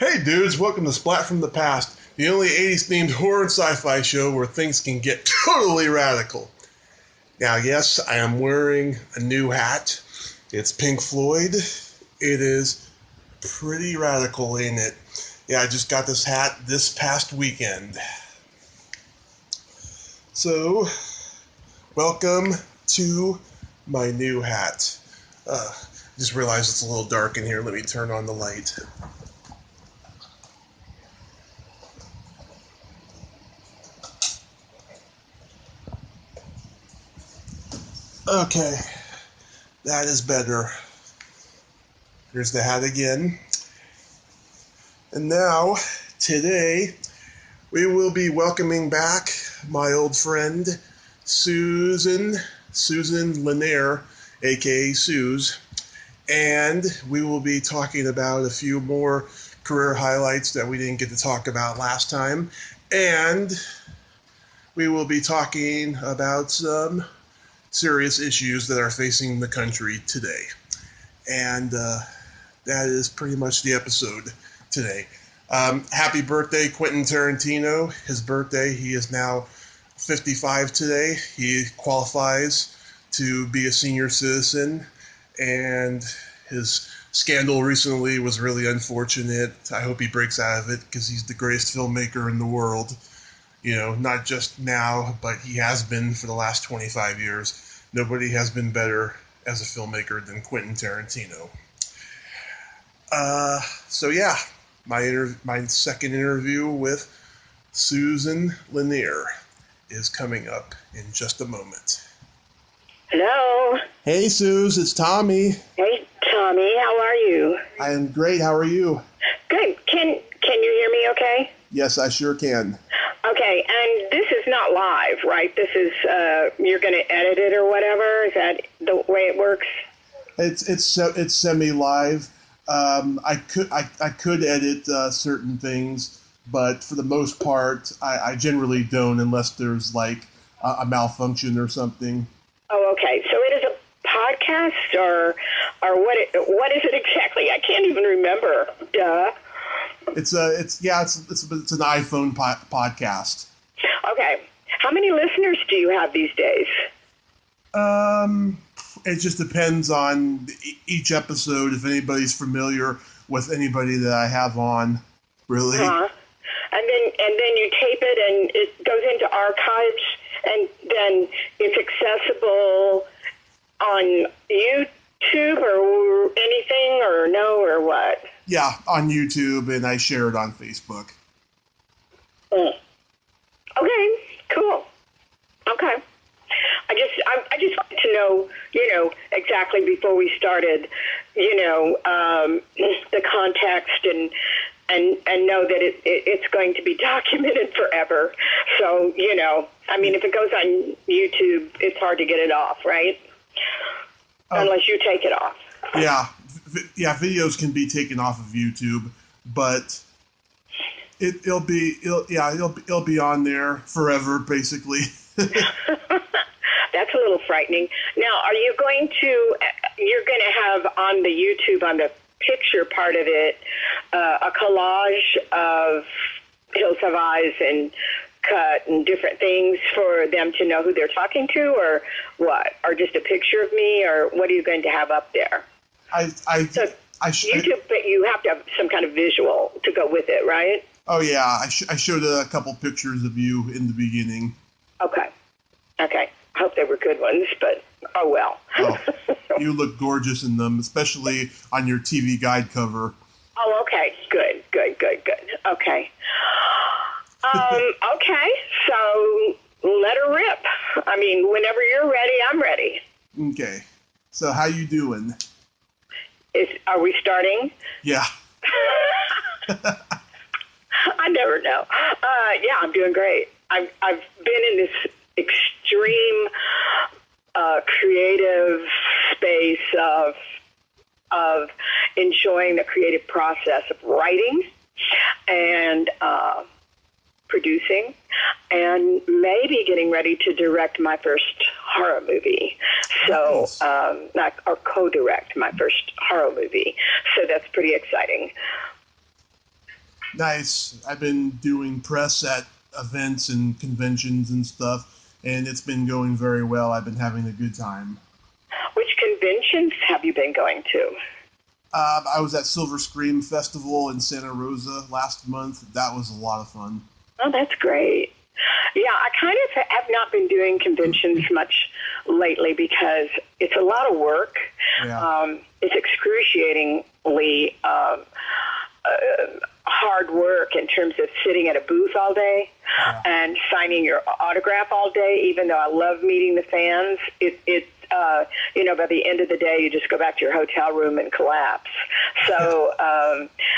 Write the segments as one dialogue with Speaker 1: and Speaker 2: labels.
Speaker 1: Hey dudes, welcome to Splat from the Past, the only 80s themed horror and sci-fi show where things can get totally radical. Now yes, I am wearing a new hat. It's Pink Floyd. It is pretty radical, ain't it? Yeah, I just got this hat this past weekend. So, welcome to my new hat. Just realized it's a little dark in here. Let me turn on the light. Okay, that is better. Here's the hat again. And now, today, we will be welcoming back my old friend, Susan Lanier, aka Suze. And we will be talking about a few more career highlights that we didn't get to talk about last time. And we will be talking about some serious issues that are facing the country today. And that is pretty much the episode today. Happy birthday, Quentin Tarantino. His birthday, he is now 55 today. He qualifies to be a senior citizen, and his scandal recently was really unfortunate. I hope he breaks out of it because he's the greatest filmmaker in the world. You know, not just now, but he has been for the last 25 years. Nobody has been better as a filmmaker than Quentin Tarantino. So yeah, my second interview with Susan Lanier is coming up in just a moment.
Speaker 2: Hello.
Speaker 1: Hey, Suze, it's Tommy.
Speaker 2: Hey, Tommy. How are you?
Speaker 1: I am great. How are you?
Speaker 2: Good. Can you hear me okay?
Speaker 1: Yes, I sure can.
Speaker 2: Okay, and this is not live, right? This is, you're going to edit it or whatever? Is that the way it works?
Speaker 1: It's semi-live. I could edit certain things, but for the most part, I generally don't unless there's like a malfunction or something.
Speaker 2: Oh, okay. So it is a podcast, or what is it exactly? I can't even remember. Duh.
Speaker 1: It's an iPhone podcast.
Speaker 2: Okay. How many listeners do you have these days?
Speaker 1: It just depends on each episode. If anybody's familiar with anybody that I have on, really.
Speaker 2: Uh-huh. And then you tape it, and it goes into archives, and then it's accessible on YouTube or anything, or no, or what?
Speaker 1: Yeah, on YouTube, and I share it on Facebook.
Speaker 2: Okay, cool. Okay. I just wanted to know, exactly before we started, the context and know that it's going to be documented forever. So, if it goes on YouTube, it's hard to get it off, right? Unless you take it off.
Speaker 1: Yeah, videos can be taken off of YouTube, but it'll be on there forever, basically.
Speaker 2: That's a little frightening. Now, you're going to have on the YouTube, on the picture part of it, a collage of Hills Have Eyes and Cut and different things for them to know who they're talking to, or what? Or just a picture of me, or what are you going to have up there? YouTube, but you have to have some kind of visual to go with it, right?
Speaker 1: Oh, yeah. I showed a couple pictures of you in the beginning.
Speaker 2: Okay. I hope they were good ones, but oh well.
Speaker 1: Oh, you look gorgeous in them, especially on your TV guide cover.
Speaker 2: Oh, okay. Good. Okay. Okay, so let her rip. Whenever you're ready, I'm ready.
Speaker 1: Okay. So how you doing?
Speaker 2: Are we starting?
Speaker 1: Yeah.
Speaker 2: I never know. Yeah, I'm doing great. I've been in this extreme creative space of enjoying the creative process of writing and producing, and maybe getting ready to direct my first horror movie. So, or co-direct my first horror movie. So that's pretty exciting.
Speaker 1: Nice. I've been doing press at events and conventions and stuff, and it's been going very well. I've been having a good time.
Speaker 2: Which conventions have you been going to?
Speaker 1: I was at Silver Scream Festival in Santa Rosa last month. That was a lot of fun.
Speaker 2: Oh, that's great. Yeah, I kind of have not been doing conventions much lately because it's a lot of work.
Speaker 1: Yeah.
Speaker 2: It's excruciatingly hard work in terms of sitting at a booth all day and signing your autograph all day, even though I love meeting the fans. By the end of the day, you just go back to your hotel room and collapse. So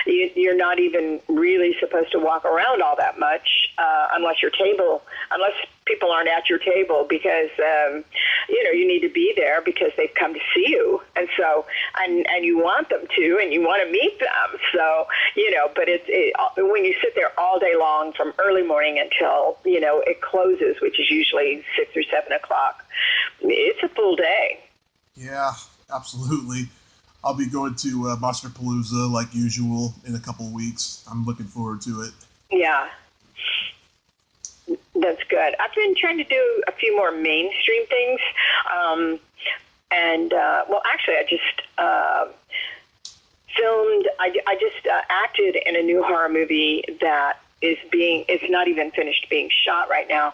Speaker 2: you're not even really supposed to walk around all that much unless people aren't at your table because, you need to be there because they've come to see you. And so, and you want them to, and you want to meet them. So, but when you sit there all day long from early morning until, it closes, which is usually 6 or 7 o'clock, it's a full day.
Speaker 1: Yeah, absolutely. I'll be going to Monsterpalooza like usual in a couple weeks. I'm looking forward to it.
Speaker 2: Yeah. That's good. I've been trying to do a few more mainstream things. Actually, I just filmed, I just acted in a new horror movie that it's not even finished being shot right now,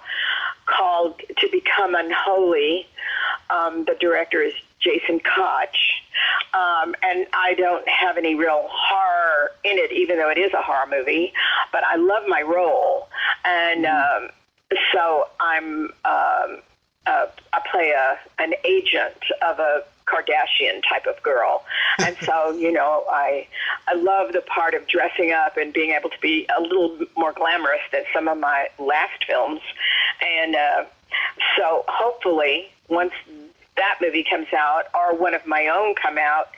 Speaker 2: called To Become Unholy. The director is Jason Koch. And I don't have any real horror in it, even though it is a horror movie, but I love my role. And so I play an agent of a Kardashian type of girl. And so, I love the part of dressing up and being able to be a little more glamorous than some of my last films. And so hopefully once that movie comes out or one of my own come out,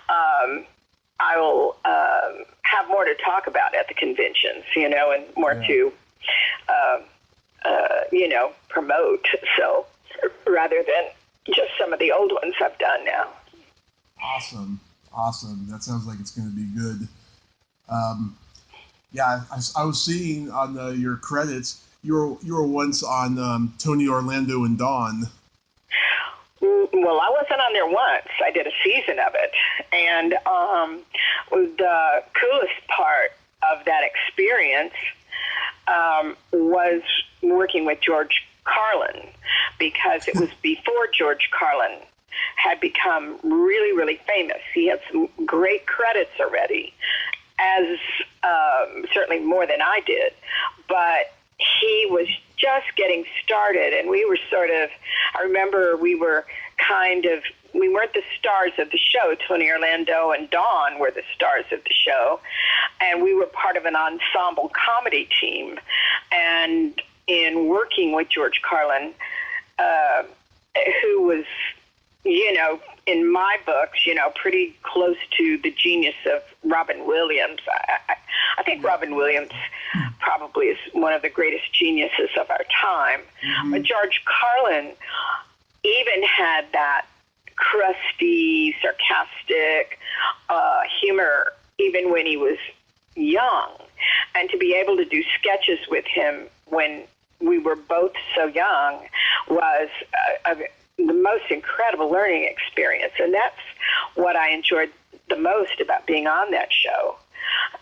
Speaker 2: I will have more to talk about at the conventions, and more to, promote. So rather than just some of the old ones I've done now.
Speaker 1: Awesome. That sounds like it's going to be good. I was seeing on your credits, you were once on Tony, Orlando, and Dawn.
Speaker 2: Well, I wasn't on there once. I did a season of it. And the coolest part of that experience was working with George Carlin, because it was before George Carlin had become really, really famous. He had some great credits already, as certainly more than I did. But he was just getting started, and we were I remember we weren't the stars of the show. Tony, Orlando, and Dawn were the stars of the show, and we were part of an ensemble comedy team. And in working with George Carlin, who was, in my books, pretty close to the genius of Robin Williams. I think Robin Williams probably is one of the greatest geniuses of our time. Mm-hmm. But George Carlin even had that crusty, sarcastic humor even when he was young. And to be able to do sketches with him when we were both so young was the most incredible learning experience. And that's what I enjoyed the most about being on that show.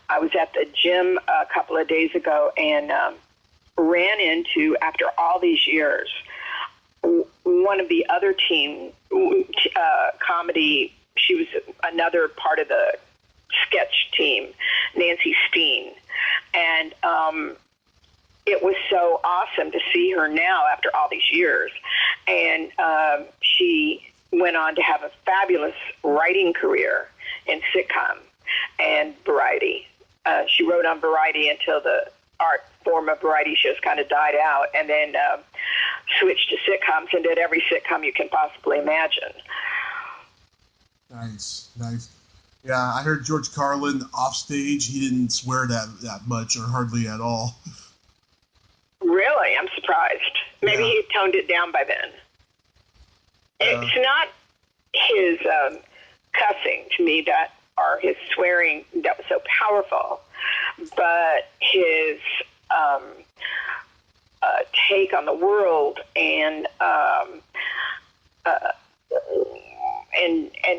Speaker 2: I was at the gym a couple of days ago and ran into, after all these years, one of the other team comedy. She was another part of the sketch team, Nancy Steen. And it was so awesome to see her now after all these years. And she went on to have a fabulous writing career in sitcom and variety. She wrote on Variety until the art form of variety shows kind of died out, and then switched to sitcoms and did every sitcom you can possibly imagine.
Speaker 1: Nice. Yeah, I heard George Carlin off stage, he didn't swear that much or hardly at all.
Speaker 2: Really? I'm surprised. Maybe he toned it down by then. It's not his cussing to me or his swearing that was so powerful, but his take on the world, and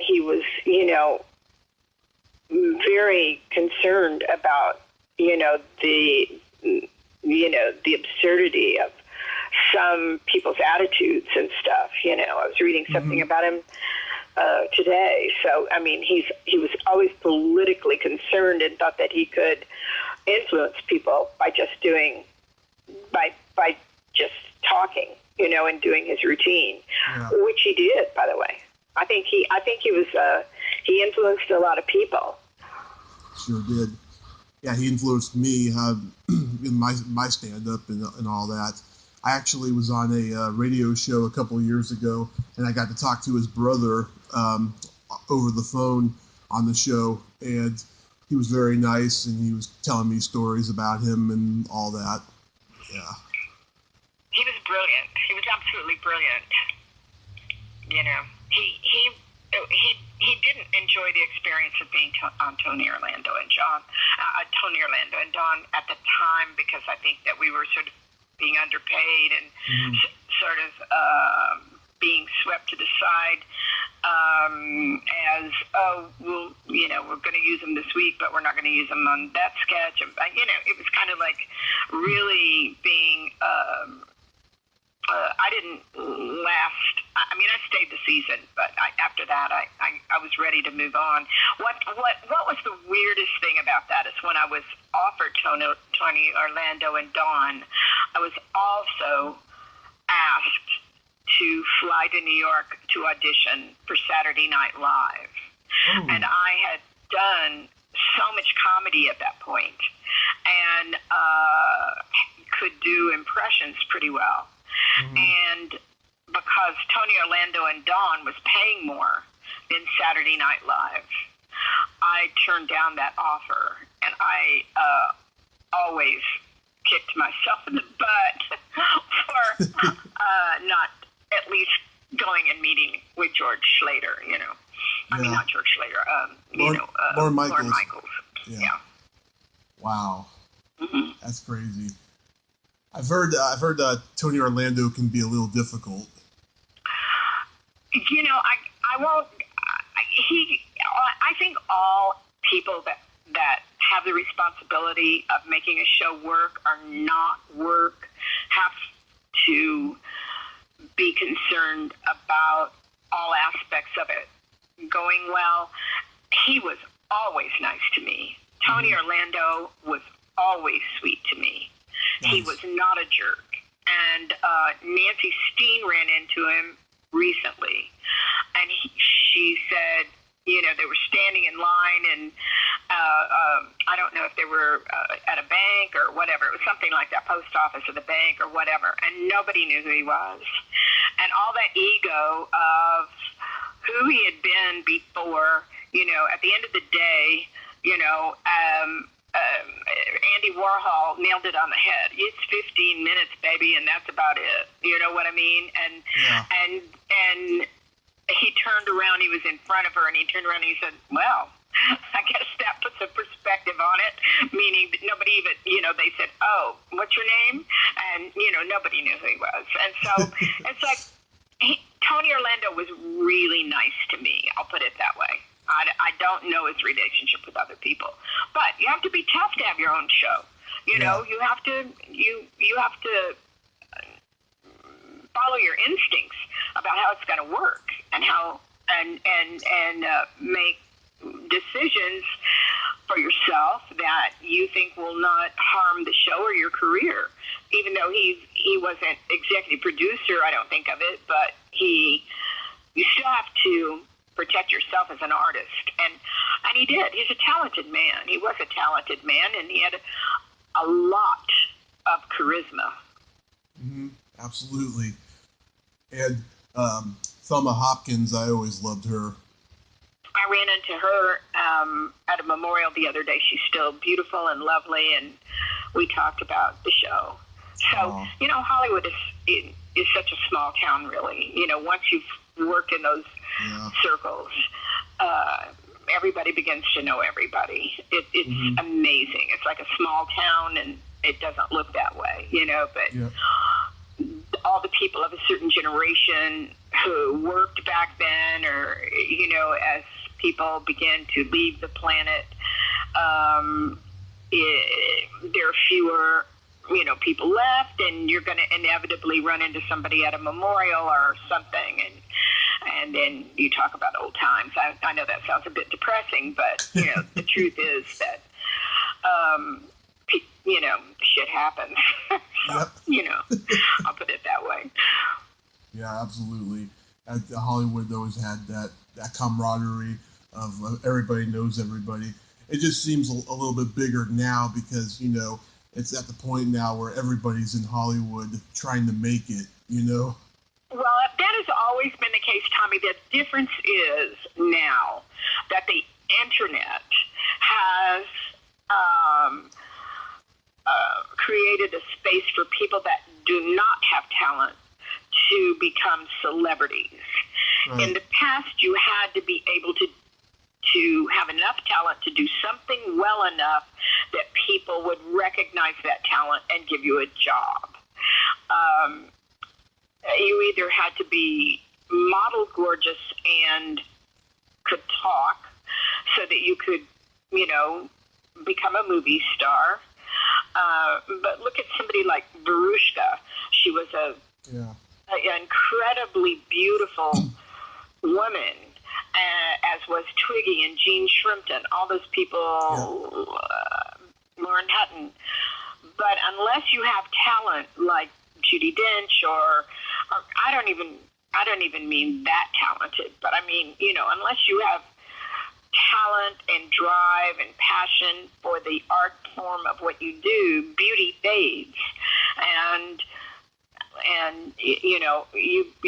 Speaker 2: he was, very concerned about, the absurdity of some people's attitudes and stuff. I was reading something about him today. So, I mean, he was always politically concerned and thought that he could influence people by just just talking, and doing his routine, which he did, by the way. I think he he influenced a lot of people.
Speaker 1: Sure did. Yeah, he influenced me in my stand-up and all that. I actually was on a radio show a couple of years ago, and I got to talk to his brother over the phone on the show, and he was very nice, and he was telling me stories about him and all that. Yeah.
Speaker 2: He was brilliant. He was absolutely brilliant. He didn't enjoy the experience of being on Tony Orlando and Don at the time, because I think that we were sort of being underpaid and sort of being swept to the side as, we're going to use them this week, but we're not going to use them on that sketch. And, it was kind of like really being, I didn't last. I mean, I stayed the season, but after that, I was ready to move on. What was the weirdest thing about that is when I was offered Tony Orlando and Dawn, I was also asked to fly to New York to audition for Saturday Night Live. Ooh. And I had done so much comedy at that point and could do impressions pretty well. Mm-hmm. And because Tony Orlando and Dawn was paying more than Saturday Night Live, I turned down that offer, and I always kicked myself in the butt for not at least going and meeting with George Schlater, I mean, not George Schlater,
Speaker 1: Lorne Michaels.
Speaker 2: Lorne Michaels. Yeah.
Speaker 1: Wow. Mm-hmm. That's crazy. I've heard Tony Orlando can be a little difficult.
Speaker 2: I think all people that have the responsibility of making a show work or not work have to be concerned about all aspects of it going well. He was always nice to me. Tony Orlando was always sweet to me. Nice. He was not a jerk. And Nancy Steen ran into him recently, and she said, they were standing in line, and I don't know if they were at a bank or whatever. It was something like that, post office or the bank or whatever, and nobody knew who he was. And all that ego of who he had been before, at the end of the day, Andy Warhol nailed it on the head. It's 15 minutes, baby, and that's about it. You know what I mean? And he turned around. He was in front of her, and he turned around and he said, "Well, I guess that puts a perspective on it." Meaning that nobody even, they said, "Oh, what's your name?" And nobody knew who he was. And so it's like Tony Orlando was really nice to me. I'll put it that way. I don't know his relationship with other people, but you have to be tough to have your own show. You have to follow your instincts about how it's going to work and how and make decisions for yourself that you think will not harm the show or your career. Even though he wasn't executive producer, I don't think of it, but you still have to protect yourself as an artist, and he did. He's a talented man. He was a talented man, and he had a lot of charisma.
Speaker 1: Mm-hmm. Absolutely. And Thelma Hopkins, I always loved her.
Speaker 2: I ran into her at a memorial the other day. She's still beautiful and lovely, and we talked about the show. So, Hollywood is such a small town, really. Once you've worked in those circles, everybody begins to know everybody. It's amazing. It's like a small town, and it doesn't look that way, but all the people of a certain generation who worked back then, or, as people began to leave the planet, there are fewer, people left, and you're going to inevitably run into somebody at a memorial or something, and then you talk about old times. I know that sounds a bit depressing, but, the truth is that, shit happens. I'll put it that way.
Speaker 1: Yeah, absolutely. Hollywood always had that camaraderie of everybody knows everybody. It just seems a little bit bigger now because, it's at the point now where everybody's in Hollywood trying to make it, Well,
Speaker 2: that has always been the case, Tommy. The difference is now that the internet has created a space for people that do not have talent to become celebrities. Right. In the past, you had to be able to have enough talent to do something well enough that people would recognize that talent and give you a job. You either had to be model gorgeous and could talk so that you could, become a movie star. But look at somebody like Verushka. She was an incredibly beautiful woman, as was Twiggy and Jean Shrimpton, all those people, Lauren Hutton. But unless you have talent like Judi Dench, or I don't even mean that talented, but I mean, unless you have talent and drive and passion for the art form of what you do, beauty fades. And you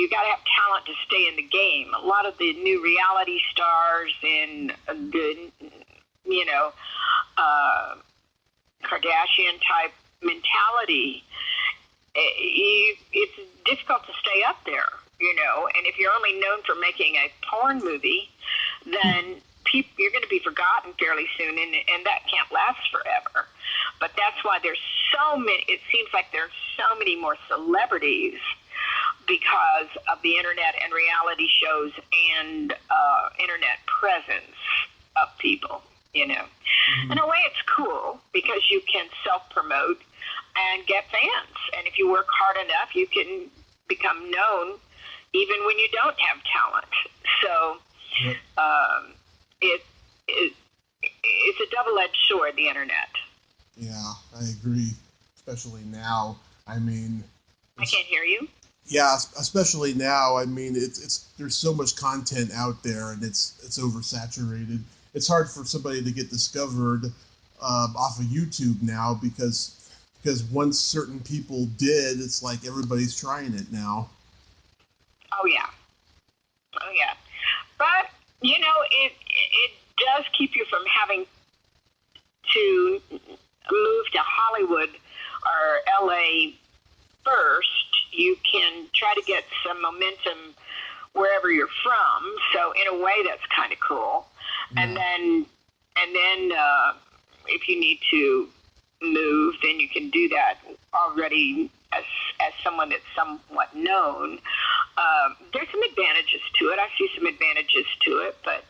Speaker 2: got to have talent to stay in the game. A lot of the new reality stars in the, Kardashian type mentality, it's difficult to stay up there, and if you're only known for making a porn movie, then you're going to be forgotten fairly soon, and that can't last forever. But that's why there's so many, it seems like there's so many more celebrities because of the internet and reality shows and internet presence of people, In a way, it's cool because you can self-promote and get fans. And if you work hard enough, you can become known even when you don't have talent. So it's a double-edged sword, the internet.
Speaker 1: Yeah, I agree, especially now. I mean...
Speaker 2: I can't hear you.
Speaker 1: Yeah, especially now. I mean, it's there's so much content out there, and it's oversaturated. It's hard for somebody to get discovered off of YouTube now because once certain people did, it's like everybody's trying it now.
Speaker 2: Oh yeah. But it does keep you from having to move to Hollywood or LA first. You can try to get some momentum wherever you're from. So in a way, that's kind of cool. Yeah. And then if you need to move, then you can do that already as someone that's somewhat known. There's some advantages to it. I see some advantages to it, but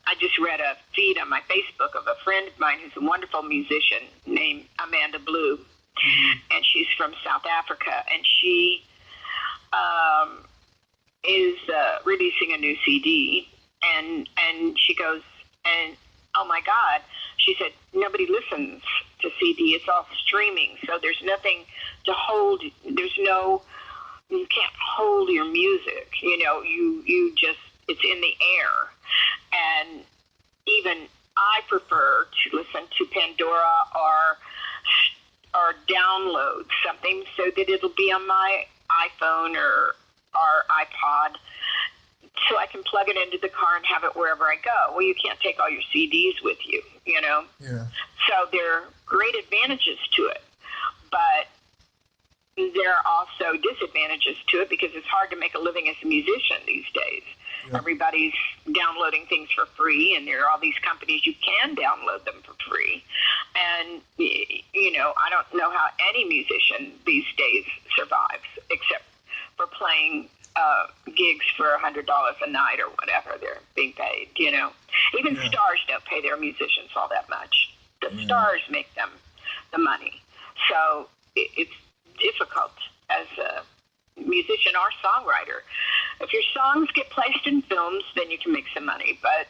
Speaker 2: I just read a feed on my Facebook of a friend of mine who's a wonderful musician named Amanda Blue, and she's from South Africa, and she is releasing a new CD, and she goes, and oh my God, she said, nobody listens to CD, it's all streaming, so there's nothing to hold, you can't hold your music, you just, it's in the air. And even I prefer to listen to Pandora or download something so that it'll be on my iPhone or iPod, so I can plug it into the car and have it wherever I go. Well, you can't take all your CDs with you, Yeah. So there are great advantages to it, but there are also disadvantages to it because it's hard to make a living as a musician these days.
Speaker 1: Yep.
Speaker 2: Everybody's downloading things for free, and there are all these companies you can download them for free. And, you know, I don't know how any musician these days survives, except for playing gigs for $100 a night or whatever they're being paid, you know. Even stars don't pay their musicians all that much. The stars make them the money. So it's difficult as a musician or songwriter. If your songs get placed in films, then you can make some money. But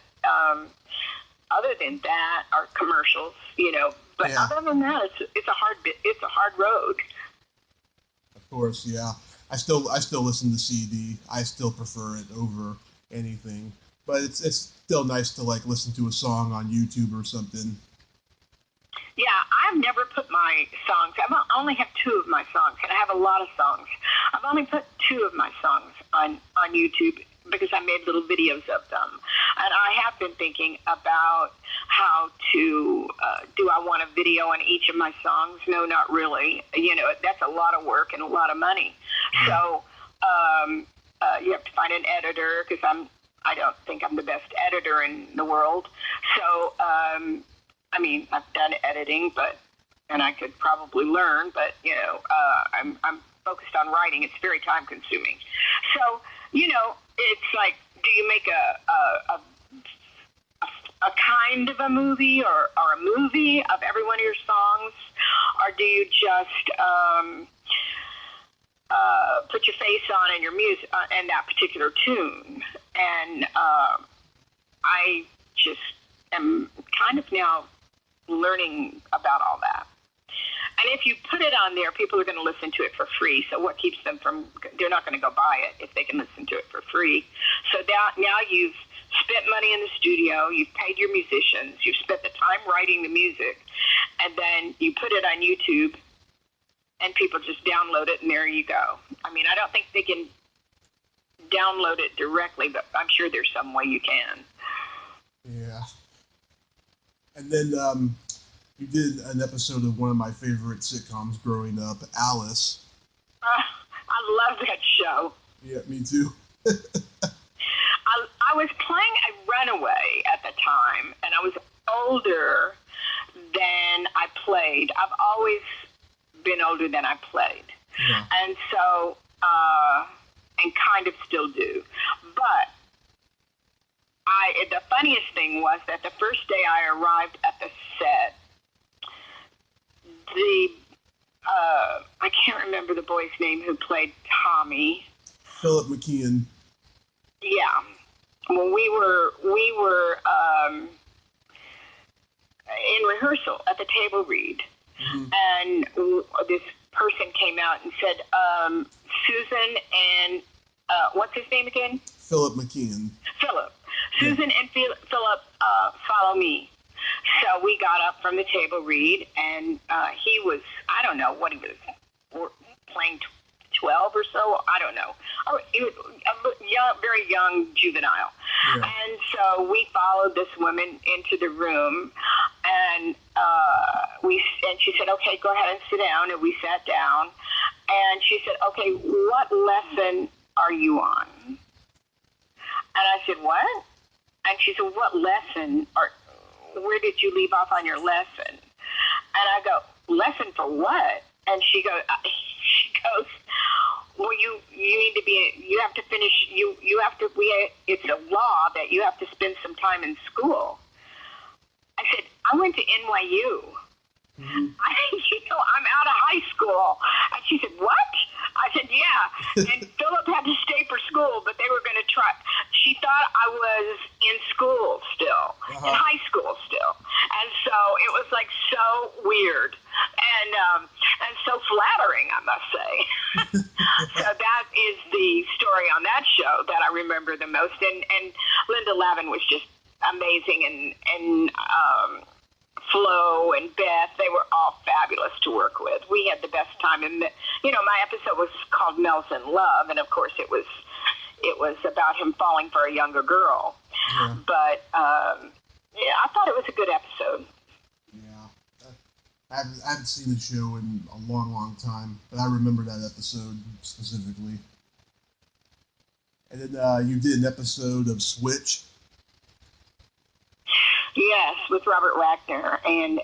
Speaker 2: other than that, or commercials, you know. But other than that, it's a hard road.
Speaker 1: Of course, yeah. I still listen to CD. I still prefer it over anything. But it's still nice to like listen to a song on YouTube or something.
Speaker 2: Yeah, I've never put my songs. I only have 2 of my songs, and I have a lot of songs. I've only put 2 of my songs on YouTube because I made little videos of them. And I have been thinking about how to, do I want a video on each of my songs? No, not really. You know, that's a lot of work and a lot of money. So you have to find an editor because I don't think I'm the best editor in the world. So, I mean, I've done editing, and I could probably learn, but, you know, I'm focused on writing. It's very time consuming. So, you know, it's like, do you make a kind of a movie or a movie of every one of your songs, or do you just put your face on and your music and that particular tune? And I just am kind of now learning about all that. And if you put it on there, people are going to listen to it for free. So what keeps them from, they're not going to go buy it if they can listen to it for free. So now you've spent money in the studio, you've paid your musicians, you've spent the time writing the music, and then you put it on YouTube, and people just download it, and there you go. I mean, I don't think they can download it directly, but I'm sure there's some way you can.
Speaker 1: Yeah. And then you did an episode of one of my favorite sitcoms growing up, Alice.
Speaker 2: I love that show.
Speaker 1: Yeah, me too.
Speaker 2: I was playing a runaway at the time, and I was older than I played. I've always been older than I played.
Speaker 1: Yeah.
Speaker 2: And so, and kind of still do. But the funniest thing was that the first day I arrived at the set, I can't remember the boy's name who played Tommy.
Speaker 1: Philip McKeon.
Speaker 2: Yeah. Well, we were in rehearsal at the table read, and this person came out and said, Susan and what's his name again?
Speaker 1: Philip McKeon.
Speaker 2: Philip. Susan and Philip, follow me. So we got up from the table read, and he was, I don't know what he was, playing 12 or so, I don't know. Oh, he was a very young juvenile. Yeah. And so we followed this woman into the room, and she said, okay, go ahead and sit down, and we sat down, and she said, okay, what lesson are you on? And I said, what? And she said, what lesson, or where did you leave off on your lesson? And I go, lesson for what? And she goes, well, you need to be, you have to finish, you have to, it's a law that you have to spend some time in school. I said, I went to NYU. I'm out of high school. And she said, what? I said, yeah. And Philip had to stay for school, but they were going to try. She thought I was in school still, in high school still. And so it was like so weird and so flattering, I must say. So that is the story on that show that I remember the most. And Linda Lavin was just amazing, and Flo and Beth, they were all fabulous to work with. We had the best time. And my episode was called Mel's in Love, and of course it was about him falling for a younger girl. Yeah. But I thought it was a good episode.
Speaker 1: Yeah, I haven't seen the show in a long, long time, but I remember that episode specifically. And then you did an episode of Switch.
Speaker 2: Yes, with Robert Wagner and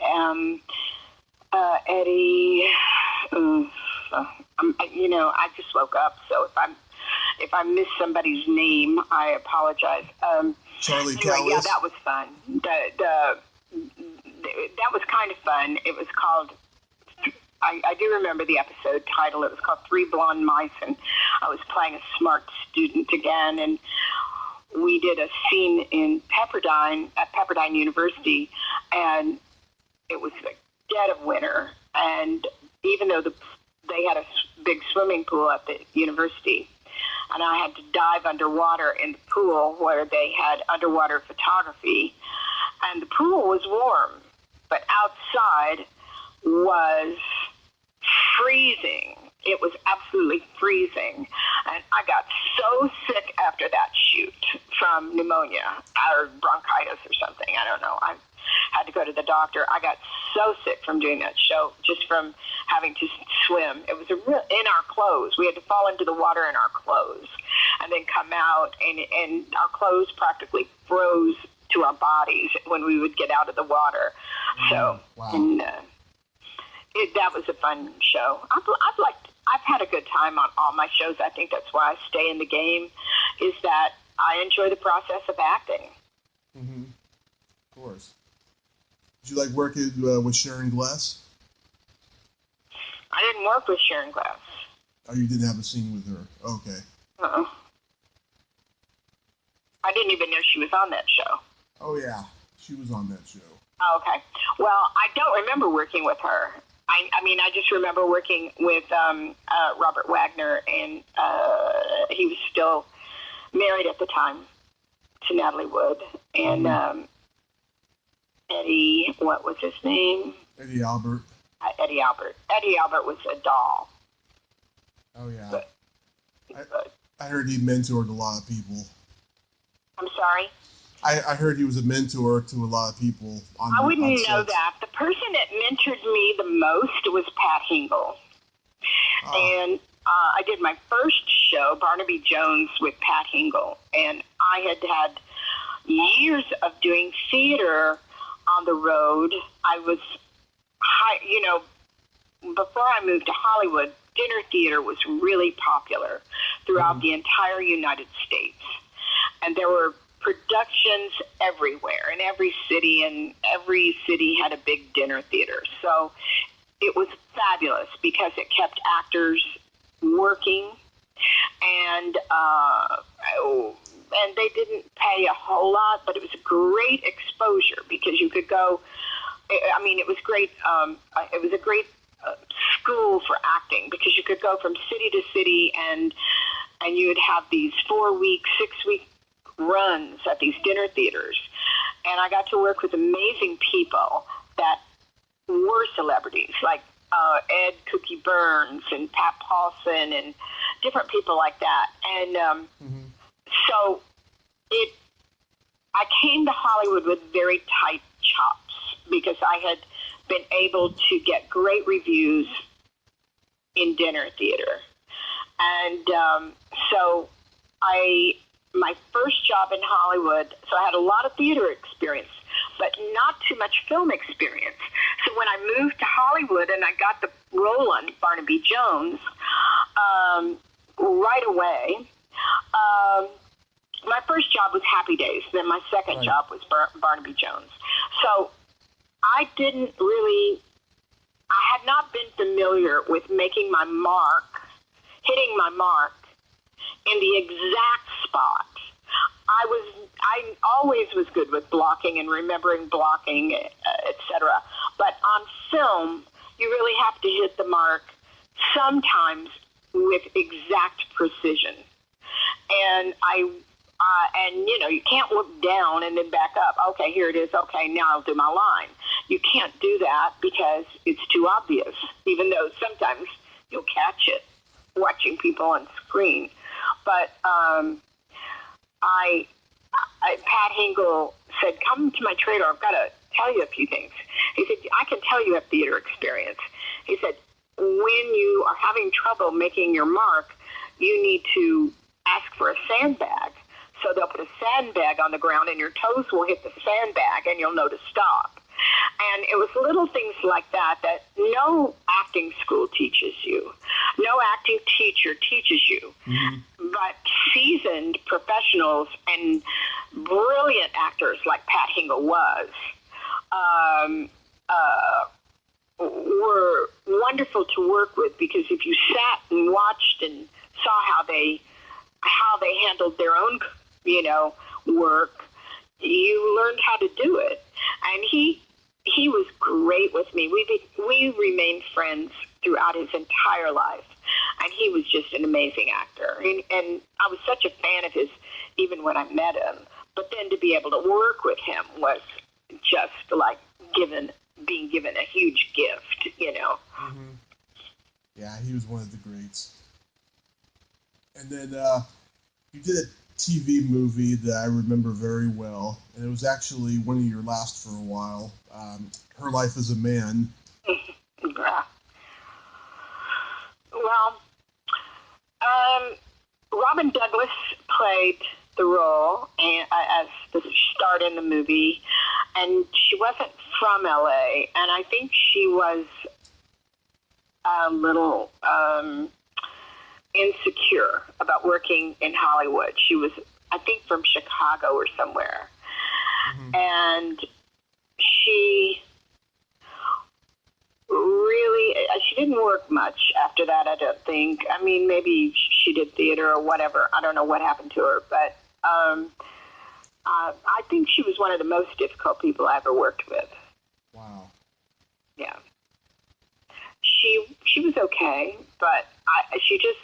Speaker 2: Eddie. I just woke up, so if I miss somebody's name, I apologize.
Speaker 1: Charlie
Speaker 2: anyway,
Speaker 1: Callis.
Speaker 2: yeah, that was fun. That was kind of fun. It was called. I do remember the episode title. It was called Three Blonde Mice, and I was playing a smart student again, and we did a scene in at Pepperdine University, and it was the dead of winter, and even though they had a big swimming pool at the university, and I had to dive underwater in the pool where they had underwater photography, and the pool was warm, but outside was freezing. It was absolutely freezing. And I got so sick after that shoot from pneumonia or bronchitis or something. I don't know. I had to go to the doctor. I got so sick from doing that show, just from having to swim. It was in our clothes. We had to fall into the water in our clothes and then come out, and our clothes practically froze to our bodies when we would get out of the water. So,
Speaker 1: wow.
Speaker 2: And that was a fun show. I've had a good time on all my shows. I think that's why I stay in the game, is that I enjoy the process of acting.
Speaker 1: Mm-hmm. Of course. Did you like working with Sharon Glass?
Speaker 2: I didn't work with Sharon Glass.
Speaker 1: Oh, you didn't have a scene with her? Okay.
Speaker 2: Uh-uh. I didn't even know she was on that show.
Speaker 1: Oh, yeah. She was on that show.
Speaker 2: Oh, okay. Well, I don't remember working with her. I mean, I just remember working with Robert Wagner, and he was still married at the time to Natalie Wood. And Eddie, what was his name?
Speaker 1: Eddie Albert.
Speaker 2: Eddie Albert. Eddie Albert was a doll.
Speaker 1: Oh, yeah.
Speaker 2: But,
Speaker 1: I heard he mentored a lot of people.
Speaker 2: I'm sorry?
Speaker 1: I heard he was a mentor to a lot of people.
Speaker 2: I wouldn't know that. The person that mentored me the most was Pat Hingle. Oh. And I did my first show, Barnaby Jones, with Pat Hingle. And I had years of doing theater on the road. I was, before I moved to Hollywood, dinner theater was really popular throughout the entire United States. And there were productions everywhere in every city, and every city had a big dinner theater. So it was fabulous because it kept actors working, and they didn't pay a whole lot, but it was a great exposure because you could go. I mean, it was great. It was a great school for acting because you could go from city to city, and you would have these 4-week, 6-week runs at these dinner theaters, and I got to work with amazing people that were celebrities, like Ed Cookie Burns and Pat Paulson and different people like that. And so I came to Hollywood with very tight chops because I had been able to get great reviews in dinner theater, and so my first job in Hollywood, so I had a lot of theater experience, but not too much film experience. So when I moved to Hollywood and I got the role on Barnaby Jones, right away, my first job was Happy Days. Then my second job was Barnaby Jones. So I had not been familiar with making my mark, hitting my mark in the exact spot. I always was good with blocking and remembering blocking, etc. But on film, you really have to hit the mark sometimes with exact precision. And you can't look down and then back up. Okay, here it is. Okay, now I'll do my line. You can't do that because it's too obvious, even though sometimes you'll catch it watching people on screen. But Pat Hingle said, "Come to my trailer. I've got to tell you a few things." He said, "I can tell you have theater experience." He said, "When you are having trouble making your mark, you need to ask for a sandbag. So they'll put a sandbag on the ground, and your toes will hit the sandbag, and you'll know to stop. And it was little things like that that no acting school teaches you. No acting teacher teaches you. Mm-hmm. But seasoned professionals and brilliant actors like Pat Hingle was, were wonderful to work with, because if you sat and watched and saw how they handled their own, work, you learned how to do it. And he was great with me. We remained friends throughout his entire life, and he was just an amazing actor. And I was such a fan of his, even when I met him. But then to be able to work with him was just like being given a huge gift,
Speaker 1: Mm-hmm. Yeah, he was one of the greats. And then you did a TV movie that I remember very well, and it was actually one of your last for a while, Her Life as a Man.
Speaker 2: Yeah. Well, Robin Douglas played the role as the start in the movie, and she wasn't from LA, and I think she was a little insecure about working in Hollywood. She was, I think, from Chicago or somewhere. Mm-hmm. And she didn't work much after that, I don't think. I mean, maybe she did theater or whatever. I don't know what happened to her, but I think she was one of the most difficult people I ever worked with.
Speaker 1: Wow.
Speaker 2: Yeah. She was okay, but she just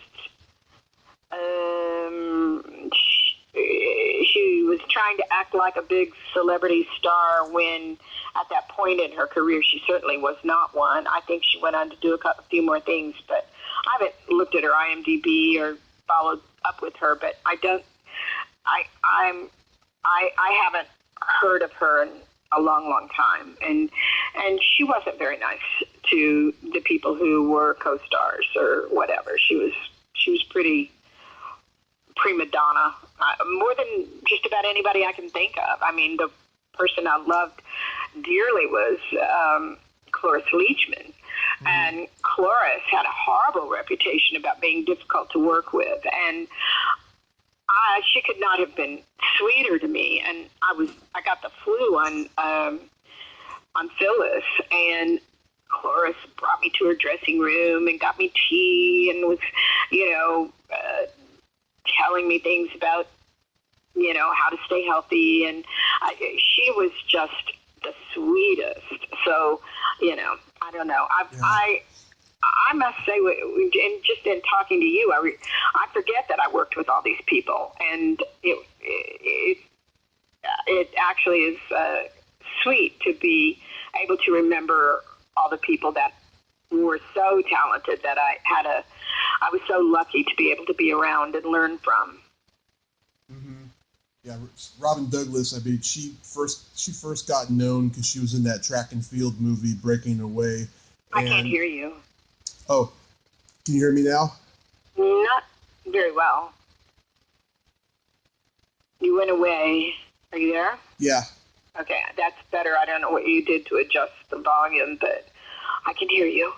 Speaker 2: she was trying to act like a big celebrity star when at that point in her career she certainly was not one. I think she went on to do a few more things, but I haven't looked at her IMDb or followed up with her, but I haven't heard of her in a long time, and she wasn't very nice to the people who were co-stars or whatever. She was pretty prima donna, more than just about anybody I can think of. I mean, the person I loved dearly was Cloris Leachman, mm-hmm. and Cloris had a horrible reputation about being difficult to work with, and she could not have been sweeter to me. And I got the flu on Phyllis, and Cloris brought me to her dressing room and got me tea and was, telling me things about, how to stay healthy. And she was just the sweetest. So, I don't know. I must say, and just in talking to you, I forget that I worked with all these people, and it actually is sweet to be able to remember all the people that were so talented that I was so lucky to be able to be around and learn from.
Speaker 1: Mm-hmm. Yeah, Robin Douglas. I mean, she first got known because she was in that track and field movie, Breaking Away.
Speaker 2: I can't hear you.
Speaker 1: Oh, can you hear me now?
Speaker 2: Not very well. You went away. Are you there?
Speaker 1: Yeah.
Speaker 2: Okay, that's better. I don't know what you did to adjust the volume, but I can hear you.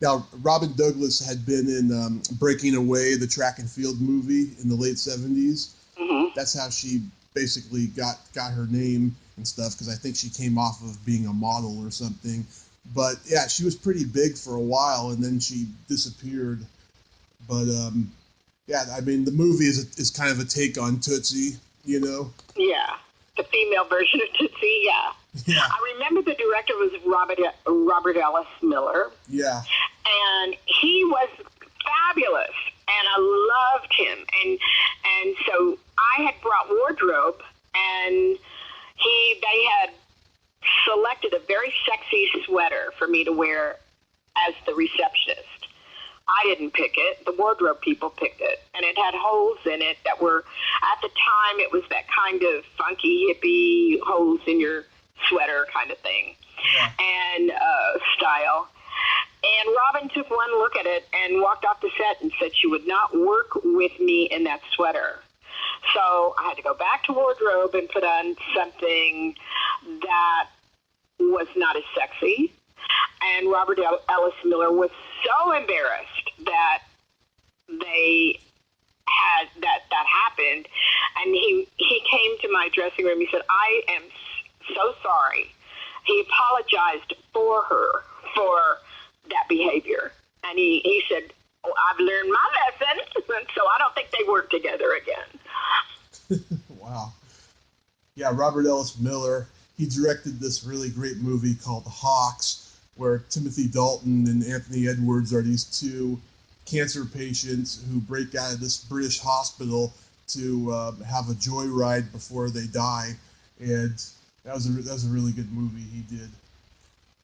Speaker 1: Now, Robin Douglas had been in Breaking Away, the track and field movie in the late 70s. Mm-hmm. That's how she basically got her name and stuff, because I think she came off of being a model or something. But, yeah, she was pretty big for a while, and then she disappeared. But, yeah, I mean, the movie is kind of a take on Tootsie, Yeah.
Speaker 2: The female version of Tootsie, yeah. I remember the director was Robert Ellis Miller.
Speaker 1: Yeah.
Speaker 2: And he was fabulous, and I loved him. And so I had brought wardrobe, and they had selected a very sexy sweater for me to wear as the receptionist. I didn't pick it. The wardrobe people picked it. And it had holes in it that were, at the time, it was that kind of funky, hippie, holes in your sweater kind of thing, and style. And Robin took one look at it and walked off the set and said she would not work with me in that sweater. So I had to go back to wardrobe and put on something that was not as sexy. And Robert Ellis Miller was so embarrassed that they had that happened. And he came to my dressing room. He said, "I am so sorry." He apologized for her for that behavior. And he said, "Oh, I've learned my lesson." So I don't think they work together again.
Speaker 1: Wow. Yeah, Robert Ellis Miller, he directed this really great movie called The Hawks, where Timothy Dalton and Anthony Edwards are these two cancer patients who break out of this British hospital to have a joyride before they die. And that was a really good movie he did.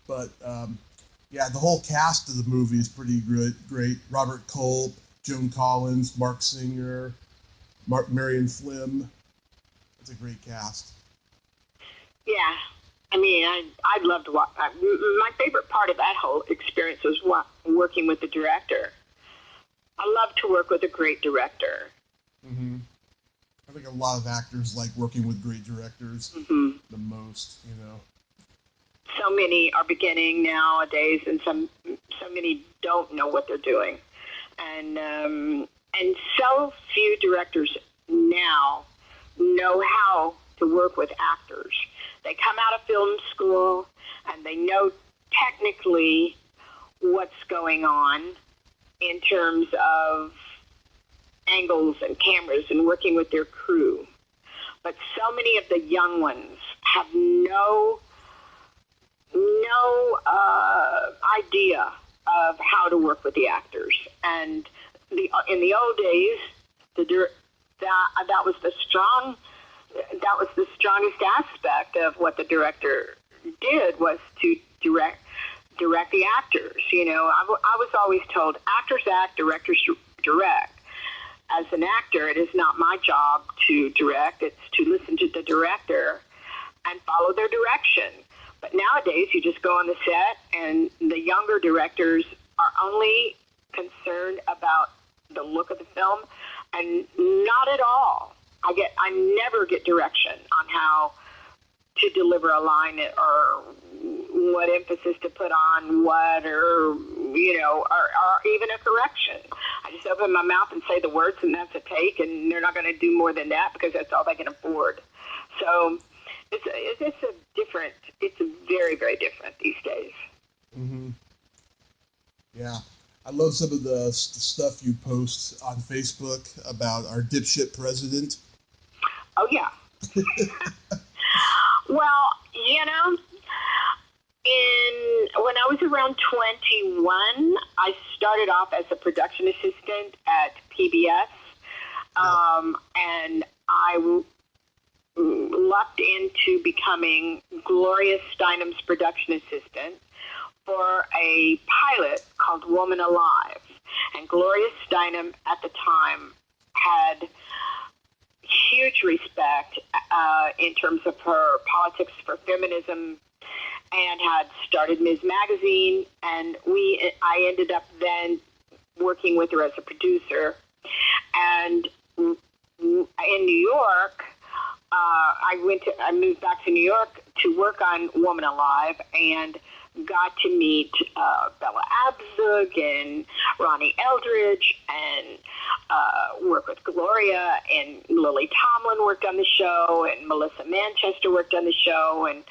Speaker 1: But yeah, the whole cast of the movie is pretty great. Robert Culp, Joan Collins, Mark Singer, Marion Flim. It's a great cast.
Speaker 2: Yeah. I mean, I'd love to watch. My favorite part of that whole experience was working with the director. I love to work with a great director.
Speaker 1: Mm-hmm. I think a lot of actors like working with great directors the most, you know.
Speaker 2: So many are beginning nowadays, and so many don't know what they're doing, and so few directors now know how to work with actors. They come out of film school and they know technically what's going on in terms of angles and cameras and working with their crew. But so many of the young ones have no idea of how to work with the actors. And in the old days, that was the strongest aspect of what the director did, was to direct the actors. You know, I was always told, actors act, directors direct. As an actor, it is not my job to direct. It's to listen to the director and follow their direction. But nowadays, you just go on the set, and the younger directors are only concerned about the look of the film, and not at all. I never get direction on how to deliver a line or what emphasis to put on what, or even a correction. I just open my mouth and say the words, and that's a take, and they're not going to do more than that because that's all they can afford. So it's very, very different these days.
Speaker 1: Mm-hmm. Yeah. I love some of the stuff you post on Facebook about our dipshit president.
Speaker 2: Oh, yeah. Well, when I was around 21, I started off as a production assistant at PBS, and I lucked into becoming Gloria Steinem's production assistant for a pilot called Woman Alive. And Gloria Steinem at the time had huge respect in terms of her politics for feminism, and had started Ms. Magazine, and I ended up then working with her as a producer. And in New York, I moved back to New York to work on Woman Alive, and got to meet Bella Abzug and Ronnie Eldridge, and work with Gloria, and Lily Tomlin worked on the show, and Melissa Manchester worked on the show, and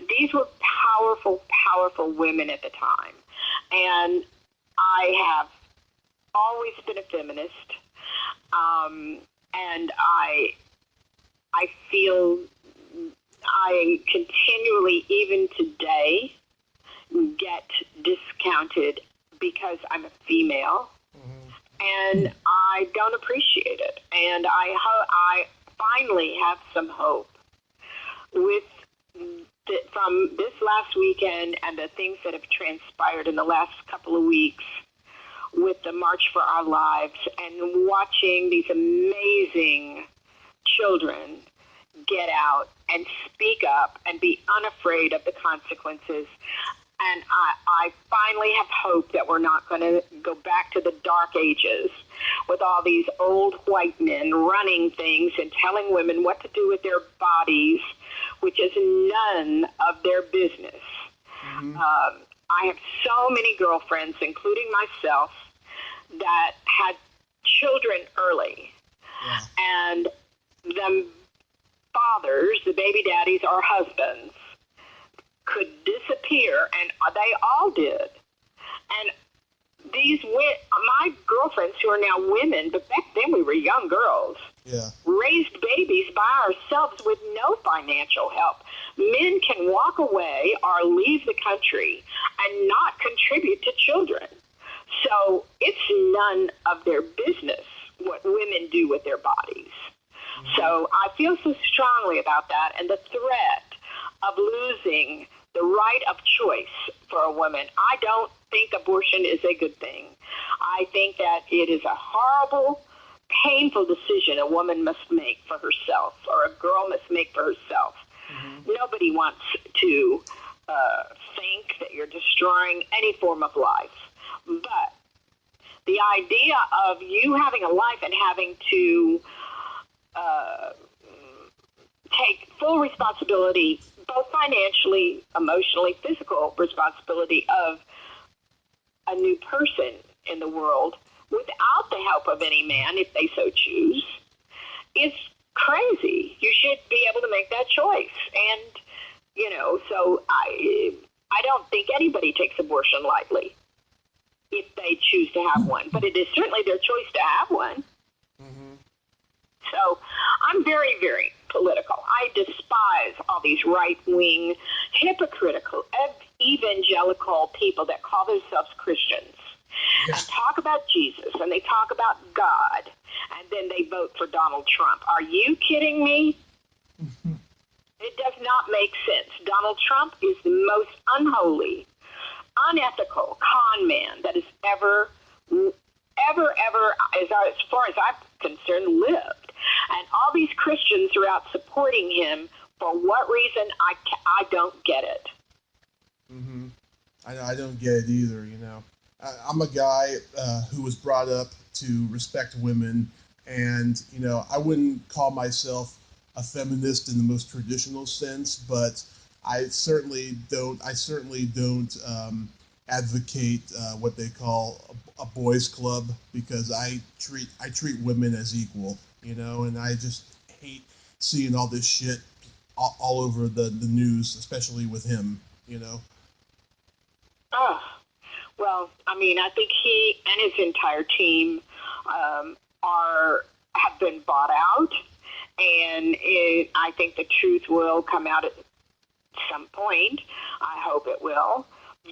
Speaker 2: these were powerful, powerful women at the time. And I have always been a feminist, and I feel I continually, even today, get discounted because I'm a female, and I don't appreciate it. And I finally have some hope from this last weekend and the things that have transpired in the last couple of weeks with the March for Our Lives, and watching these amazing children get out and speak up and be unafraid of the consequences. And I finally have hope that we're not going to go back to the dark ages with all these old white men running things and telling women what to do with their bodies, which is none of their business.
Speaker 1: Mm-hmm.
Speaker 2: I have so many girlfriends, including myself, that had children early.
Speaker 1: Yeah.
Speaker 2: And the fathers, the baby daddies or husbands, could disappear, and they all did. And these my girlfriends who are now women, but back then we were young girls, raised babies by ourselves with no financial help. Men can walk away or leave the country and not contribute to children. So it's none of their business what women do with their bodies. Mm-hmm. So I feel so strongly about that, and the threat of losing the right of choice for a woman. I don't think abortion is a good thing. I think that it is a horrible, painful decision a woman must make for herself, or a girl must make for herself. Mm-hmm. Nobody wants to think that you're destroying any form of life. But the idea of you having a life and having to take full responsibility, both financially, emotionally, physical responsibility of a new person in the world without the help of any man, if they so choose, is crazy. You should be able to make that choice. And, so I don't think anybody takes abortion lightly if they choose to have one. But it is certainly their choice to have one. Mm-hmm. So I'm very, very political. I despise all these right-wing, hypocritical, evangelical people that call themselves Christians and talk about Jesus, and they talk about God, and then they vote for Donald Trump. Are you kidding me? Mm-hmm. It does not make sense. Donald Trump is the most unholy, unethical con man that has ever, as far as I'm concerned, lived. And all these Christians are out supporting him. For what reason? I don't get it.
Speaker 1: Mm-hmm. I don't get it either, I'm a guy who was brought up to respect women, and, I wouldn't call myself a feminist in the most traditional sense, but I certainly don't advocate what they call a boys' club, because I treat women as equal, and I just hate seeing all this shit all over the news, especially with him,
Speaker 2: Oh, well, I think he and his entire team have been bought out, and I think the truth will come out at some point. I hope it will,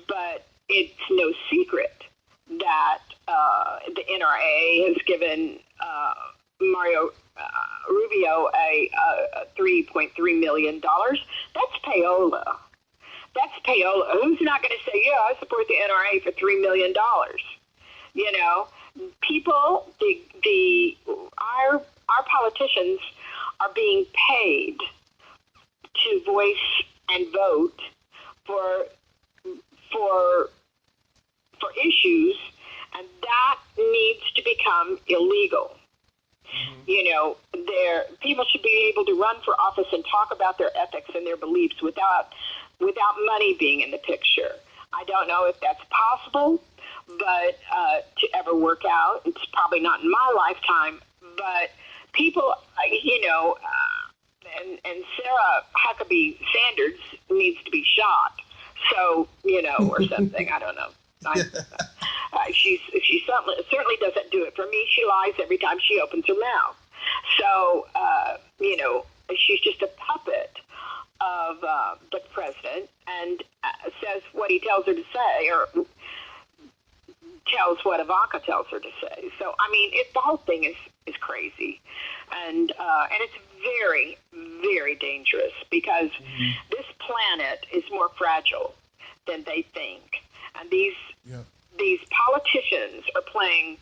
Speaker 2: but it's no secret that the NRA has given Mario Rubio a $3.3 million. That's payola. That's payola. Who's not going to say, yeah, I support the NRA for $3 million? People, our politicians are being paid to voice and vote for issues, and that needs to become illegal. Mm-hmm. People should be able to run for office and talk about their ethics and their beliefs without money being in the picture. I don't know if that's possible, but to ever work out, it's probably not in my lifetime. But people, and Sarah Huckabee Sanders needs to be shot. So, or something. I don't know. She certainly doesn't do it for me. She lies every time she opens her mouth. So, she's just a puppet of the president, and says what he tells her to say, or tells what Ivanka tells her to say. So, the whole thing is crazy, and it's very, very dangerous, because this planet is more fragile than they think, and these politicians are playing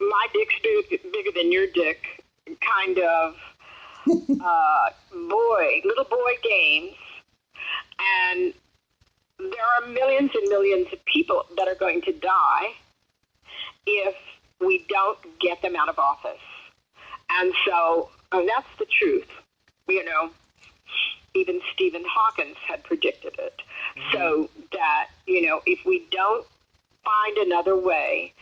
Speaker 2: my dick's bigger than your dick kind of little boy games, and there are millions and millions of people that are going to die if we don't get them out of office. And so that's the truth. You know, even Stephen Hawking had predicted it. Mm-hmm. So that, you know, if we don't find another way,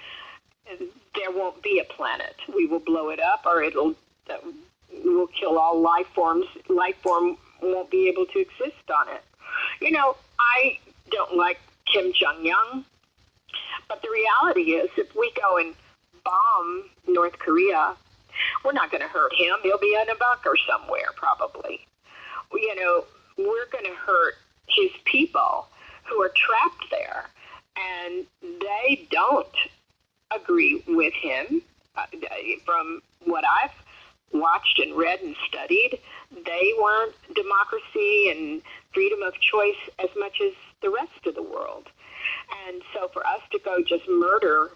Speaker 2: there won't be a planet. We will blow it up, or we'll kill all life forms. Life form won't be able to exist on it. You know, I don't like Kim Jong-un, but the reality is if we go and bomb North Korea, we're not going to hurt him. He'll be in a bunker somewhere, probably. You know, we're going to hurt his people who are trapped there, and they don't agree with him. From what I've watched and read and studied, they want democracy and freedom of choice as much as the rest of the world. And so for us to go just murder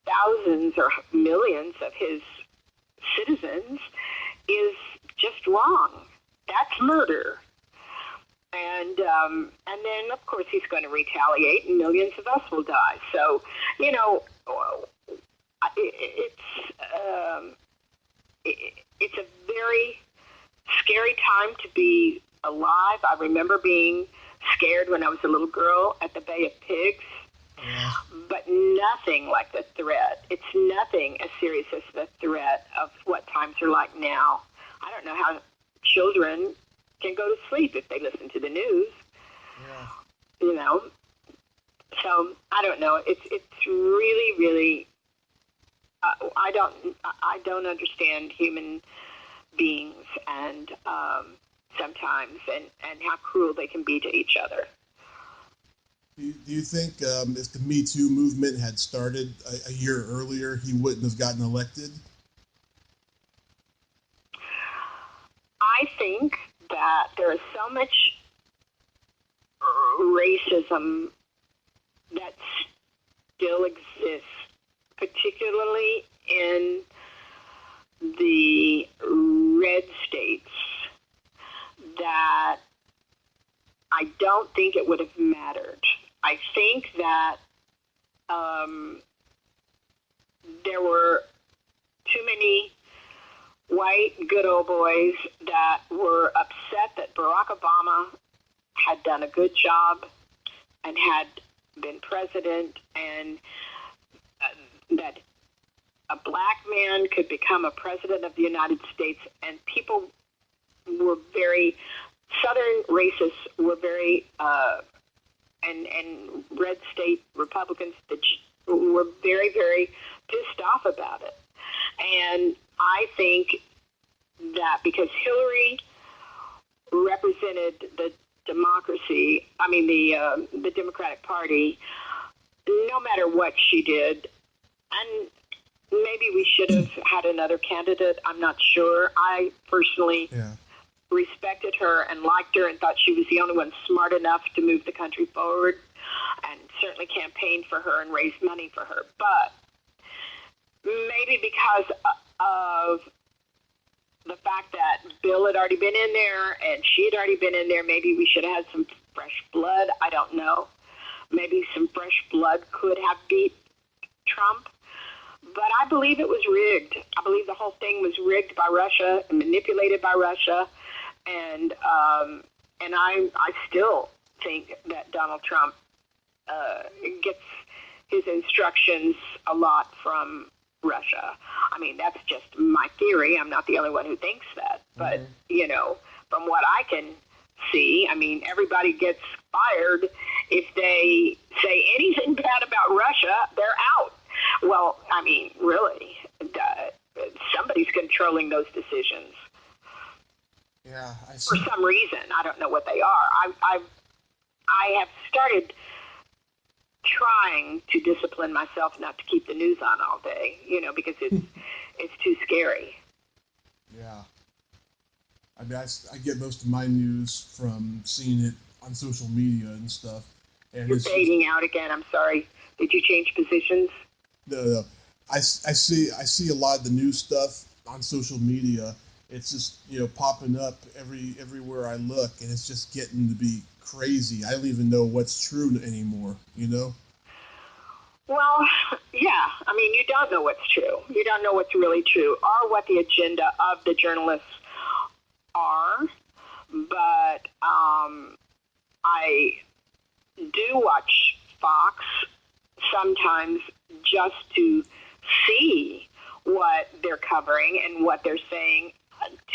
Speaker 2: thousands or millions of his citizens is just wrong. That's murder. And then, of course, he's going to retaliate, and millions of us will die. So, you know, it's a very scary time to be alive. I remember being scared when I was a little girl at the Bay of Pigs. Yeah. But nothing like the threat. It's nothing as serious as the threat of what times are like now. I don't know how children can go to sleep if they listen to the news. Yeah. You know, so I don't know. It's really, really. I don't understand human beings and sometimes and how cruel they can be to each other.
Speaker 1: Do you think if the Me Too movement had started a year earlier, he wouldn't have gotten elected?
Speaker 2: I think that there is so much racism that still exists, particularly in the red states, that I don't think it would have mattered. I think that there were too many white good old boys that were upset that Barack Obama had done a good job and had been president, and that a black man could become a president of the United States, and people were very, Southern racists were very, and red state Republicans were very, very pissed off about it. And I think that because Hillary represented the democracy, the Democratic Party, no matter what she did, and maybe we should have had another candidate, I'm not sure. I personally respected her and liked her and thought she was the only one smart enough to move the country forward, and certainly campaigned for her and raised money for her. But maybe because of the fact that Bill had already been in there and she had already been in there, maybe we should have had some fresh blood. I don't know. Maybe some fresh blood could have beat Trump. But I believe it was rigged. I believe the whole thing was rigged by Russia and manipulated by Russia. And I still think that Donald Trump gets his instructions a lot from Russia. I mean, that's just my theory. I'm not the only one who thinks that. But, you know, from what I can see, I mean, everybody gets fired if they say anything bad about Russia, they're out. Well, I mean, really, somebody's controlling those decisions.
Speaker 1: Yeah, I see.
Speaker 2: For some reason. I don't know what they are. I have started trying to discipline myself not to keep the news on all day, you know, because it's too scary.
Speaker 1: Yeah. I mean, I get most of my news from seeing it on social media and stuff. And
Speaker 2: you're fading out again. I'm sorry. Did you change positions?
Speaker 1: No. I see a lot of the news stuff on social media. It's just, you know, popping up everywhere I look, and it's just getting to be crazy. I don't even know what's true anymore, you know?
Speaker 2: Well, yeah. I mean, you don't know what's true. You don't know what's really true or what the agenda of the journalists are. But I do watch Fox sometimes just to see what they're covering and what they're saying,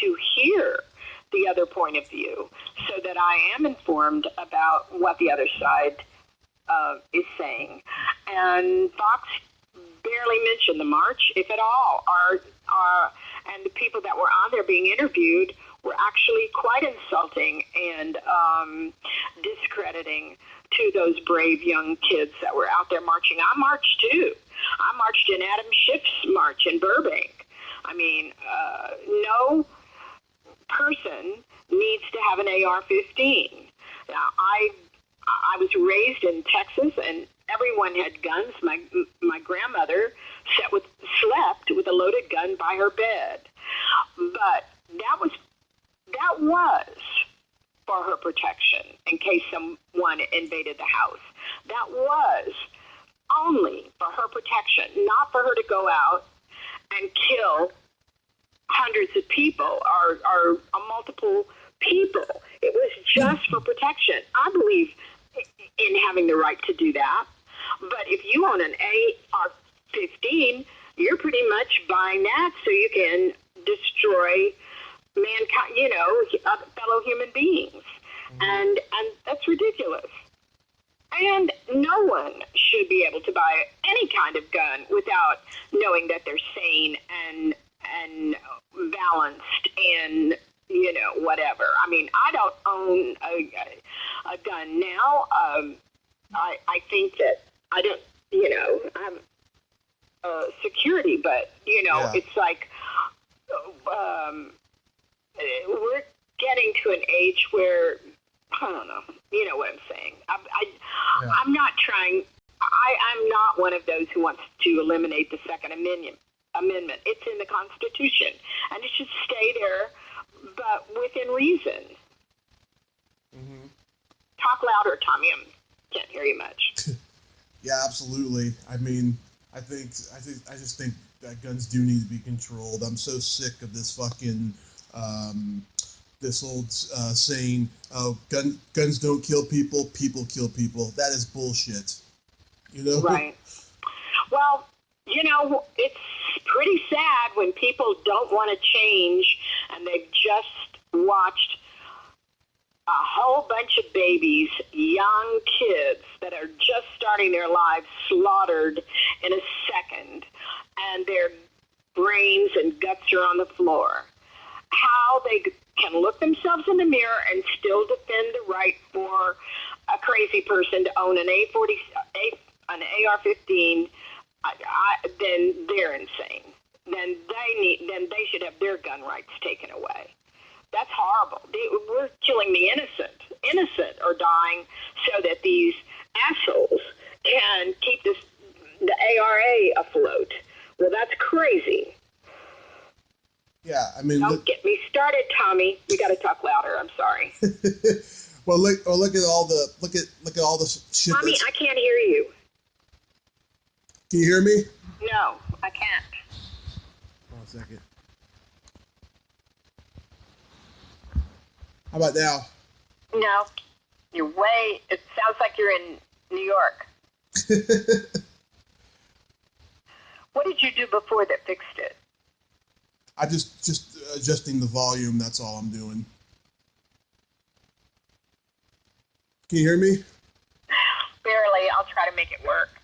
Speaker 2: to hear the other point of view, so that I am informed about what the other side is saying. And Fox barely mentioned the march, if at all. And the people that were on there being interviewed were actually quite insulting and discrediting to those brave young kids that were out there marching. I marched too. I marched in Adam Schiff's march in Burbank. I mean, no person needs to have an AR-15. Now, I was raised in Texas, and everyone had guns. My grandmother slept with a loaded gun by her bed, but that was for her protection in case someone invaded the house. That was only for her protection, not for her to go out and kill hundreds of people or multiple people. It was just for protection. I believe in having the right to do that. But if you own an AR-15, you're pretty much buying that so you can destroy mankind, fellow human beings. And that's ridiculous. And no one should be able to buy any kind of gun without knowing that they're sane and balanced and, whatever. I mean, I don't own a gun now. I think that I don't, I'm security, but, It's like we're getting to an age where, I don't know, you know what I'm saying. I'm not trying, I'm not one of those who wants to eliminate the Second Amendment. It's in the Constitution, and it should stay there, but within reason.
Speaker 1: Mm-hmm.
Speaker 2: Talk louder, Tommy. I can't hear you much.
Speaker 1: Yeah, absolutely. I mean, I just think that guns do need to be controlled. I'm so sick of this fucking this old saying, "Oh, guns don't kill people, people kill people." That is bullshit.
Speaker 2: Right. Well, it's pretty sad when people don't want to change, and they've just watched a whole bunch of babies, young kids that are just starting their lives, slaughtered in a second, and their brains and guts are on the floor. How they can look themselves in the mirror and still defend the right for a crazy person to own an AR-15, then they're insane. Then they should have their gun rights taken away. That's horrible. We're killing the innocent. Innocent are dying so that these assholes can keep the ARA afloat. Well, that's crazy.
Speaker 1: Yeah, I mean,
Speaker 2: don't get me started, Tommy. You got to talk louder. I'm sorry.
Speaker 1: Well, look at all the shit.
Speaker 2: Tommy, I can't hear you.
Speaker 1: Can you hear me?
Speaker 2: No, I can't.
Speaker 1: 1 second. How about now?
Speaker 2: No, it sounds like you're in New York. What did you do before that fixed it?
Speaker 1: I just adjusting the volume, that's all I'm doing. Can you hear me?
Speaker 2: Barely. I'll try to make it work.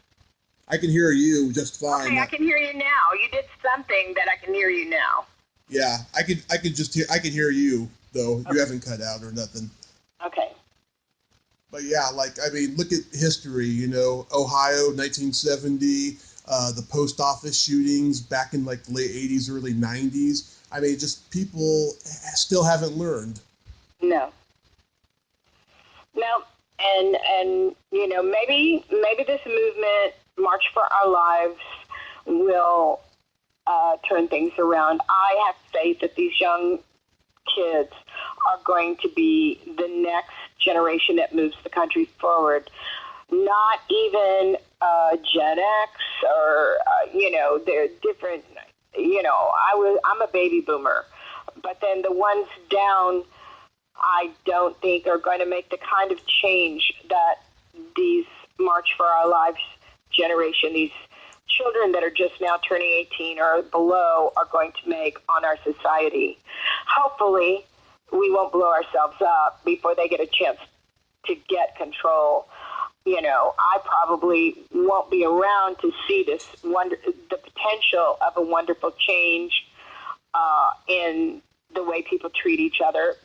Speaker 1: I can hear you just fine.
Speaker 2: Okay, I can hear you now. You did something that I can hear you now.
Speaker 1: Yeah, I can hear you though. Okay. You haven't cut out or nothing.
Speaker 2: Okay.
Speaker 1: But yeah, look at history, Ohio, 1970, the post office shootings back in the late 80s, early 90s. I mean, just people still haven't learned.
Speaker 2: No. And maybe this movement, March for Our Lives, will turn things around. I have faith that these young kids are going to be the next generation that moves the country forward. Not even Gen X or, they're different. I'm a baby boomer. But then the ones down, I don't think are going to make the kind of change that these March for Our Lives generation, these children that are just now turning 18 or below, are going to make on our society. Hopefully, we won't blow ourselves up before they get a chance to get control. I probably won't be around to see the potential of a wonderful change in the way people treat each other.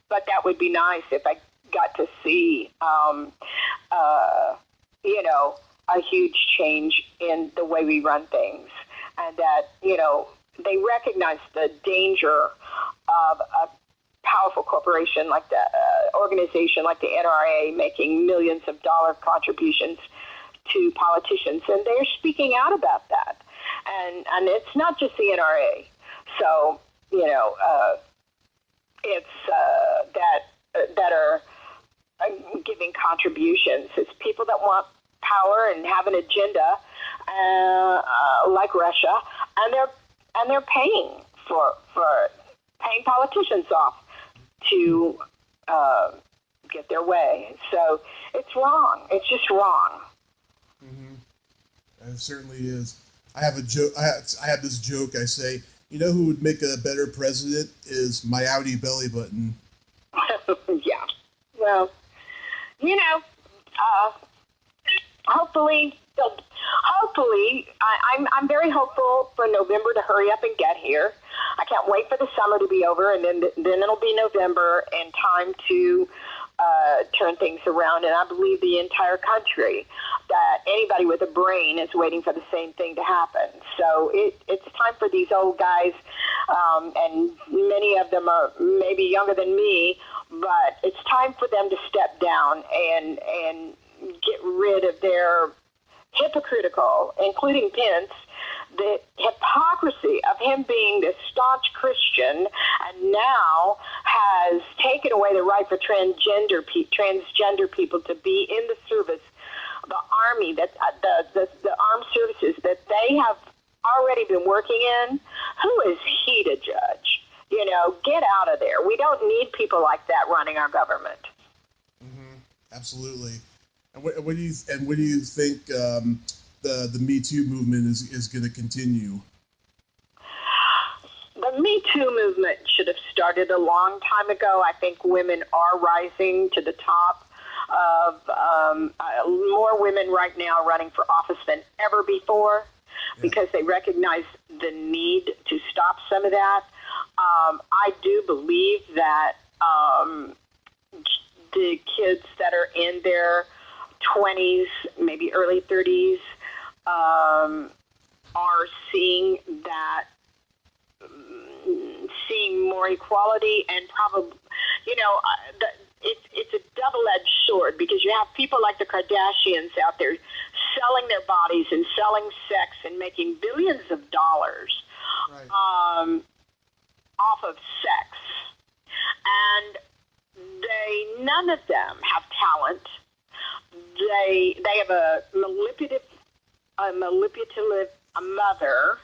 Speaker 2: But that would be nice if I got to see, a huge change in the way we run things, and that, they recognize the danger of a powerful corporation like the organization like the NRA making millions of dollar contributions to politicians, and they're speaking out about that. And it's not just the NRA. So, it's that are giving contributions. It's people that want power and have an agenda, like Russia, and they're paying for paying politicians off to get their way. So it's wrong. It's just wrong.
Speaker 1: Mm-hmm. It certainly is. I have a joke. I have this joke. I say, who would make a better president is my Audi belly button.
Speaker 2: Yeah. Well, hopefully, I'm very hopeful for November to hurry up and get here. I can't wait for the summer to be over, and then it'll be November and time to turn things around. And I believe the entire country, that anybody with a brain is waiting for the same thing to happen. So it's time for these old guys, and many of them are maybe younger than me, but it's time for them to step down and get rid of their hypocritical, including Pence, the hypocrisy of him being this staunch Christian and now has taken away the right for transgender people to be in the service, the army, that the armed services that they have already been working in. Who is he to judge? Get out of there. We don't need people like that running our government.
Speaker 1: Mm-hmm. Absolutely. And what do you think the Me Too movement is going to continue?
Speaker 2: The Me Too movement should have started a long time ago. I think women are rising to the top of more women right now running for office than ever before, because they recognize the need to stop some of that. I do believe that the kids that are in their 20s, maybe early 30s, are seeing more equality, and probably, it's a double-edged sword, because you have people like the Kardashians out there selling their bodies and selling sex and making billions of dollars off of sex, and none of them have talent. They have a manipulative mother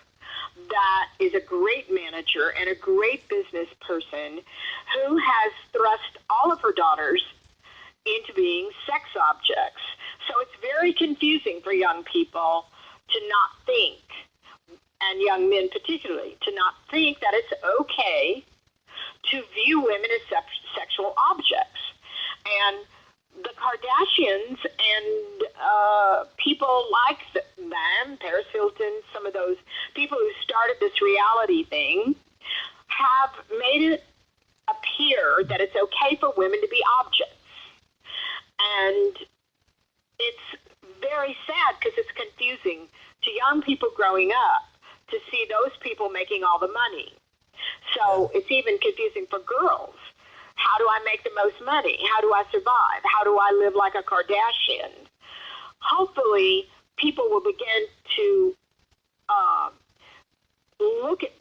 Speaker 2: that is a great manager and a great business person who has thrust all of her daughters into being sex objects. So it's very confusing for young people to not think, and young men particularly, to not think that it's okay to view women as sexual objects. And the Kardashians and people like them, Paris Hilton, some of those people who started this reality thing, have made it appear that it's okay for women to be objects. And it's very sad, because it's confusing to young people growing up to see those people making all the money. So it's even confusing for girls. How do I make the most money? How do I survive? How do I live like a Kardashian? Hopefully, people will begin to look at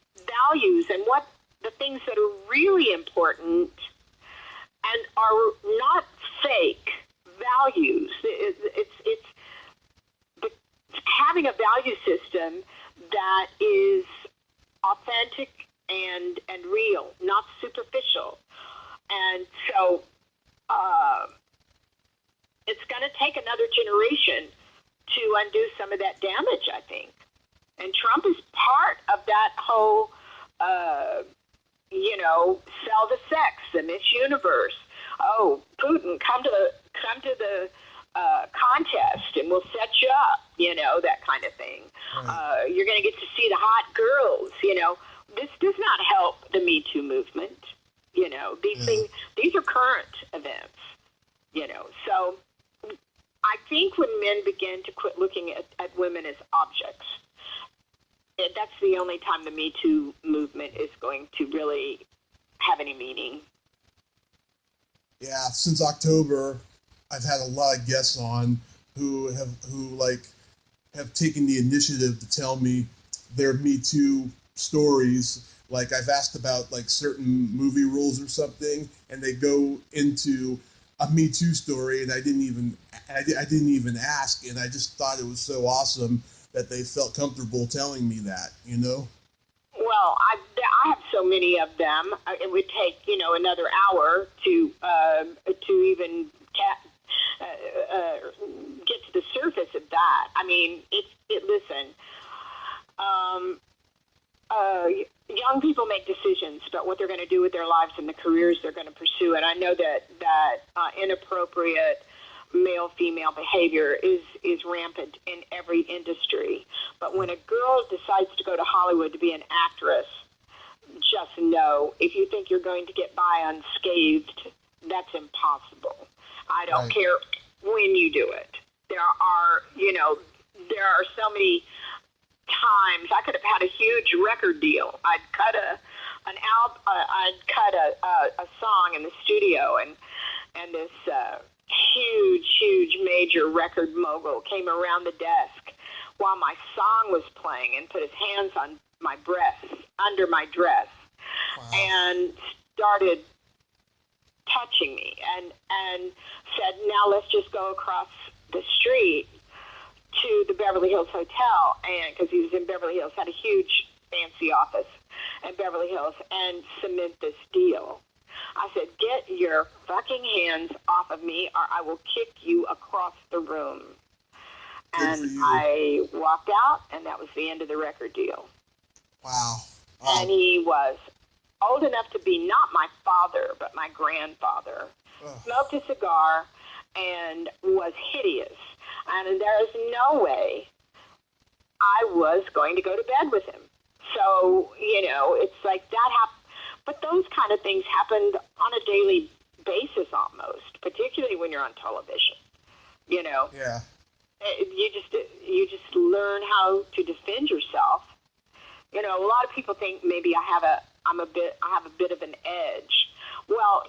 Speaker 2: values and what the things that are really important, and are not fake values. It's having a value system that is authentic and real, not superficial. And so it's going to take another generation to undo some of that damage, I think. And Trump is part of that whole, sell the sex, the Miss Universe. Oh, Putin, come to the contest and we'll set you up, that kind of thing.
Speaker 1: Right.
Speaker 2: You're going to get to see the hot girls, This does not help the Me Too movement. These things, these are current events, So I think when men begin to quit looking at women as objects, that's the only time the Me Too movement is going to really have any meaning.
Speaker 1: Yeah, since October, I've had a lot of guests on who have taken the initiative to tell me their Me Too stories. Like I've asked about like certain movie rules or something, and they go into a Me Too story, and I didn't even ask, and I just thought it was so awesome that they felt comfortable telling me that,
Speaker 2: Well, I have so many of them. It would take another hour to even get to the surface of that. I mean, listen. Young people make decisions about what they're going to do with their lives and the careers they're going to pursue. And I know that inappropriate male-female behavior is rampant in every industry. But when a girl decides to go to Hollywood to be an actress, just know if you think you're going to get by unscathed, that's impossible. I don't care when you do it. There are so many times I could have had a huge record deal. I'd cut a song in the studio, and this huge major record mogul came around the desk while my song was playing and put his hands on my breasts, under my dress, and started touching me and said, now let's just go across the street to the Beverly Hills Hotel, and because he was in Beverly Hills, had a huge fancy office in Beverly Hills, and cement this deal. I said, get your fucking hands off of me or I will kick you across the room. And I walked out, and that was the end of the record deal.
Speaker 1: Wow.
Speaker 2: And he was old enough to be not my father, but my grandfather. Smoked a cigar and was hideous. And there's no way I was going to go to bed with him. So, it's like that happened. But those kind of things happened on a daily basis almost, particularly when you're on television.
Speaker 1: Yeah.
Speaker 2: You just learn how to defend yourself. A lot of people think maybe I have a bit of an edge. Well,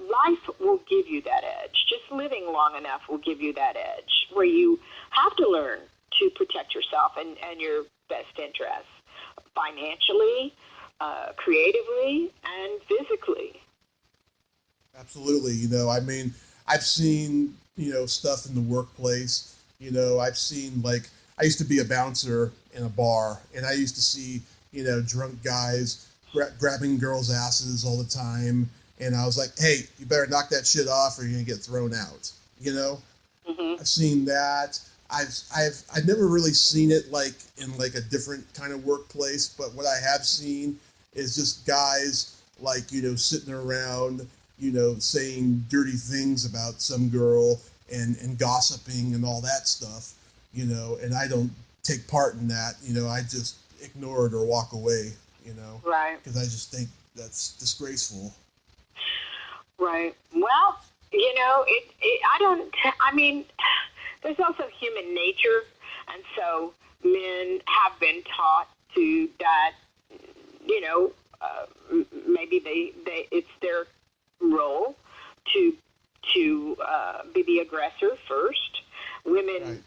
Speaker 2: life will give you that edge. Just living long enough will give you that edge, where you have to learn to protect yourself and your best interests, financially, creatively, and physically.
Speaker 1: Absolutely. I mean, I've seen, stuff in the workplace. I've seen, like, I used to be a bouncer in a bar, and I used to see, drunk guys grabbing girls' asses all the time. And I was like, hey, you better knock that shit off or you're going to get thrown out.
Speaker 2: Mm-hmm.
Speaker 1: I've seen that. I've never really seen it like in like a different kind of workplace, but what I have seen is just guys like, sitting around, saying dirty things about some girl and gossiping and all that stuff, and I don't take part in that. I just ignore it or walk away,
Speaker 2: Right.
Speaker 1: because I just think that's disgraceful.
Speaker 2: Right. Well, there's also human nature, and so men have been taught to that, maybe it's their role to be the aggressor first. Women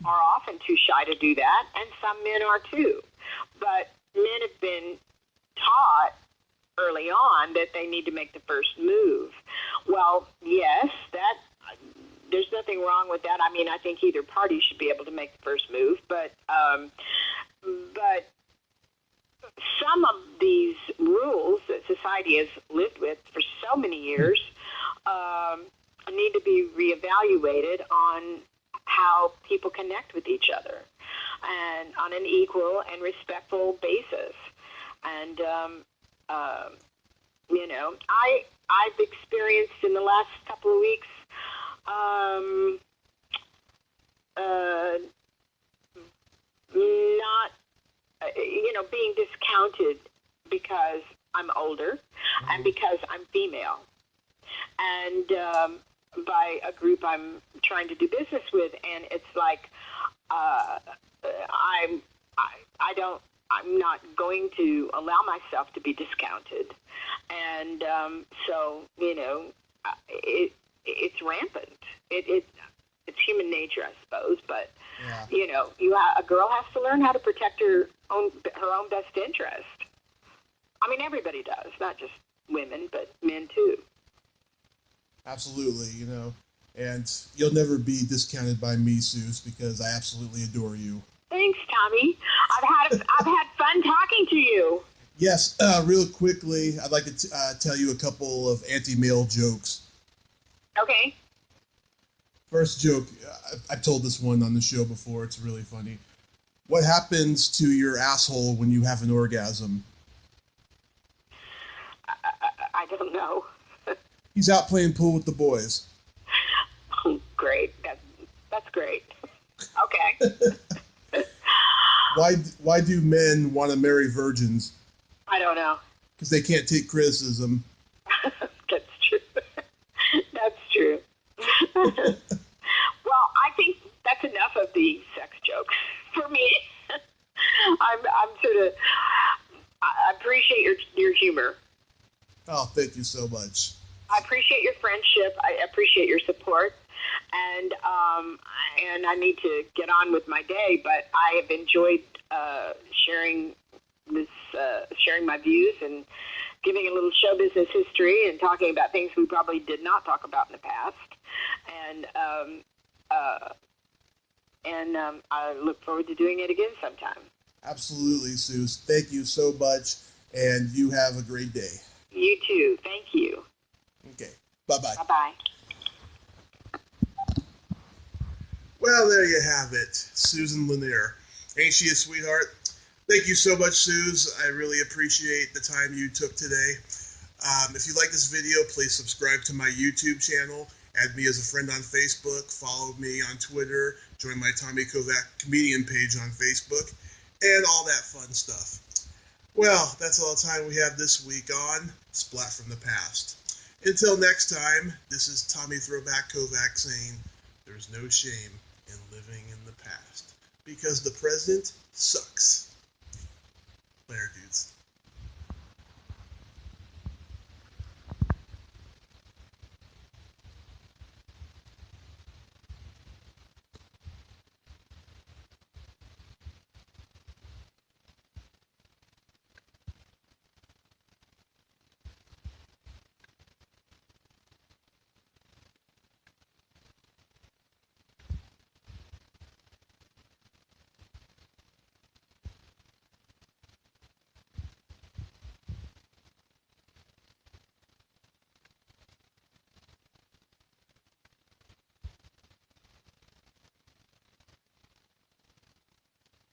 Speaker 2: are often too shy to do that, and some men are too. But men have been taught early on that they need to make the first move. Well, yes, that there's nothing wrong with that. I mean, I think either party should be able to make the first move, but some of these rules that society has lived with for so many years need to be reevaluated on how people connect with each other and on an equal and respectful basis. And you know, I've experienced in the last couple of weeks not being discounted because I'm older and because I'm female, and by a group I'm trying to do business with, and it's like I'm not going to allow myself to be discounted, and so it's rampant. It's human nature, I suppose, but yeah. A girl has to learn how to protect her own best interest. I mean, everybody does, not just women, but men too.
Speaker 1: Absolutely, and you'll never be discounted by me, Suze, because I absolutely adore you.
Speaker 2: Thanks, Tommy. I've had fun talking to you.
Speaker 1: Yes, real quickly, I'd like to tell you a couple of anti-male jokes.
Speaker 2: Okay.
Speaker 1: First joke, I've told this one on the show before. It's really funny. What happens to your asshole when you have an orgasm?
Speaker 2: I don't know.
Speaker 1: He's out playing pool with the boys.
Speaker 2: Oh, great. That's great. Okay.
Speaker 1: Why do men want to marry virgins?
Speaker 2: I don't know.
Speaker 1: Because they can't take criticism.
Speaker 2: That's true. That's true. Well, I think that's enough of the sex jokes for me. I'm sort of. I appreciate your humor.
Speaker 1: Oh, thank you so much.
Speaker 2: I appreciate your friendship. I appreciate your support, and I need to get on with my day. But I have enjoyed sharing my views and giving a little show business history and talking about things we probably did not talk about in the past. And I look forward to doing it again sometime.
Speaker 1: Absolutely, Suze. Thank you so much, and you have a great day.
Speaker 2: You too. Thank you.
Speaker 1: Okay. Bye-bye.
Speaker 2: Bye-bye.
Speaker 1: Well, there you have it. Susan Lanier. Ain't she a sweetheart? Thank you so much, Suze. I really appreciate the time you took today. If you like this video, please subscribe to my YouTube channel. Add me as a friend on Facebook. Follow me on Twitter. Join my Tommy Kovac comedian page on Facebook. And all that fun stuff. Well, that's all the time we have this week on Splat from the Past. Until next time, this is Tommy Throwback Kovac saying there's no shame in living in the past. Because the present sucks. Later, dudes.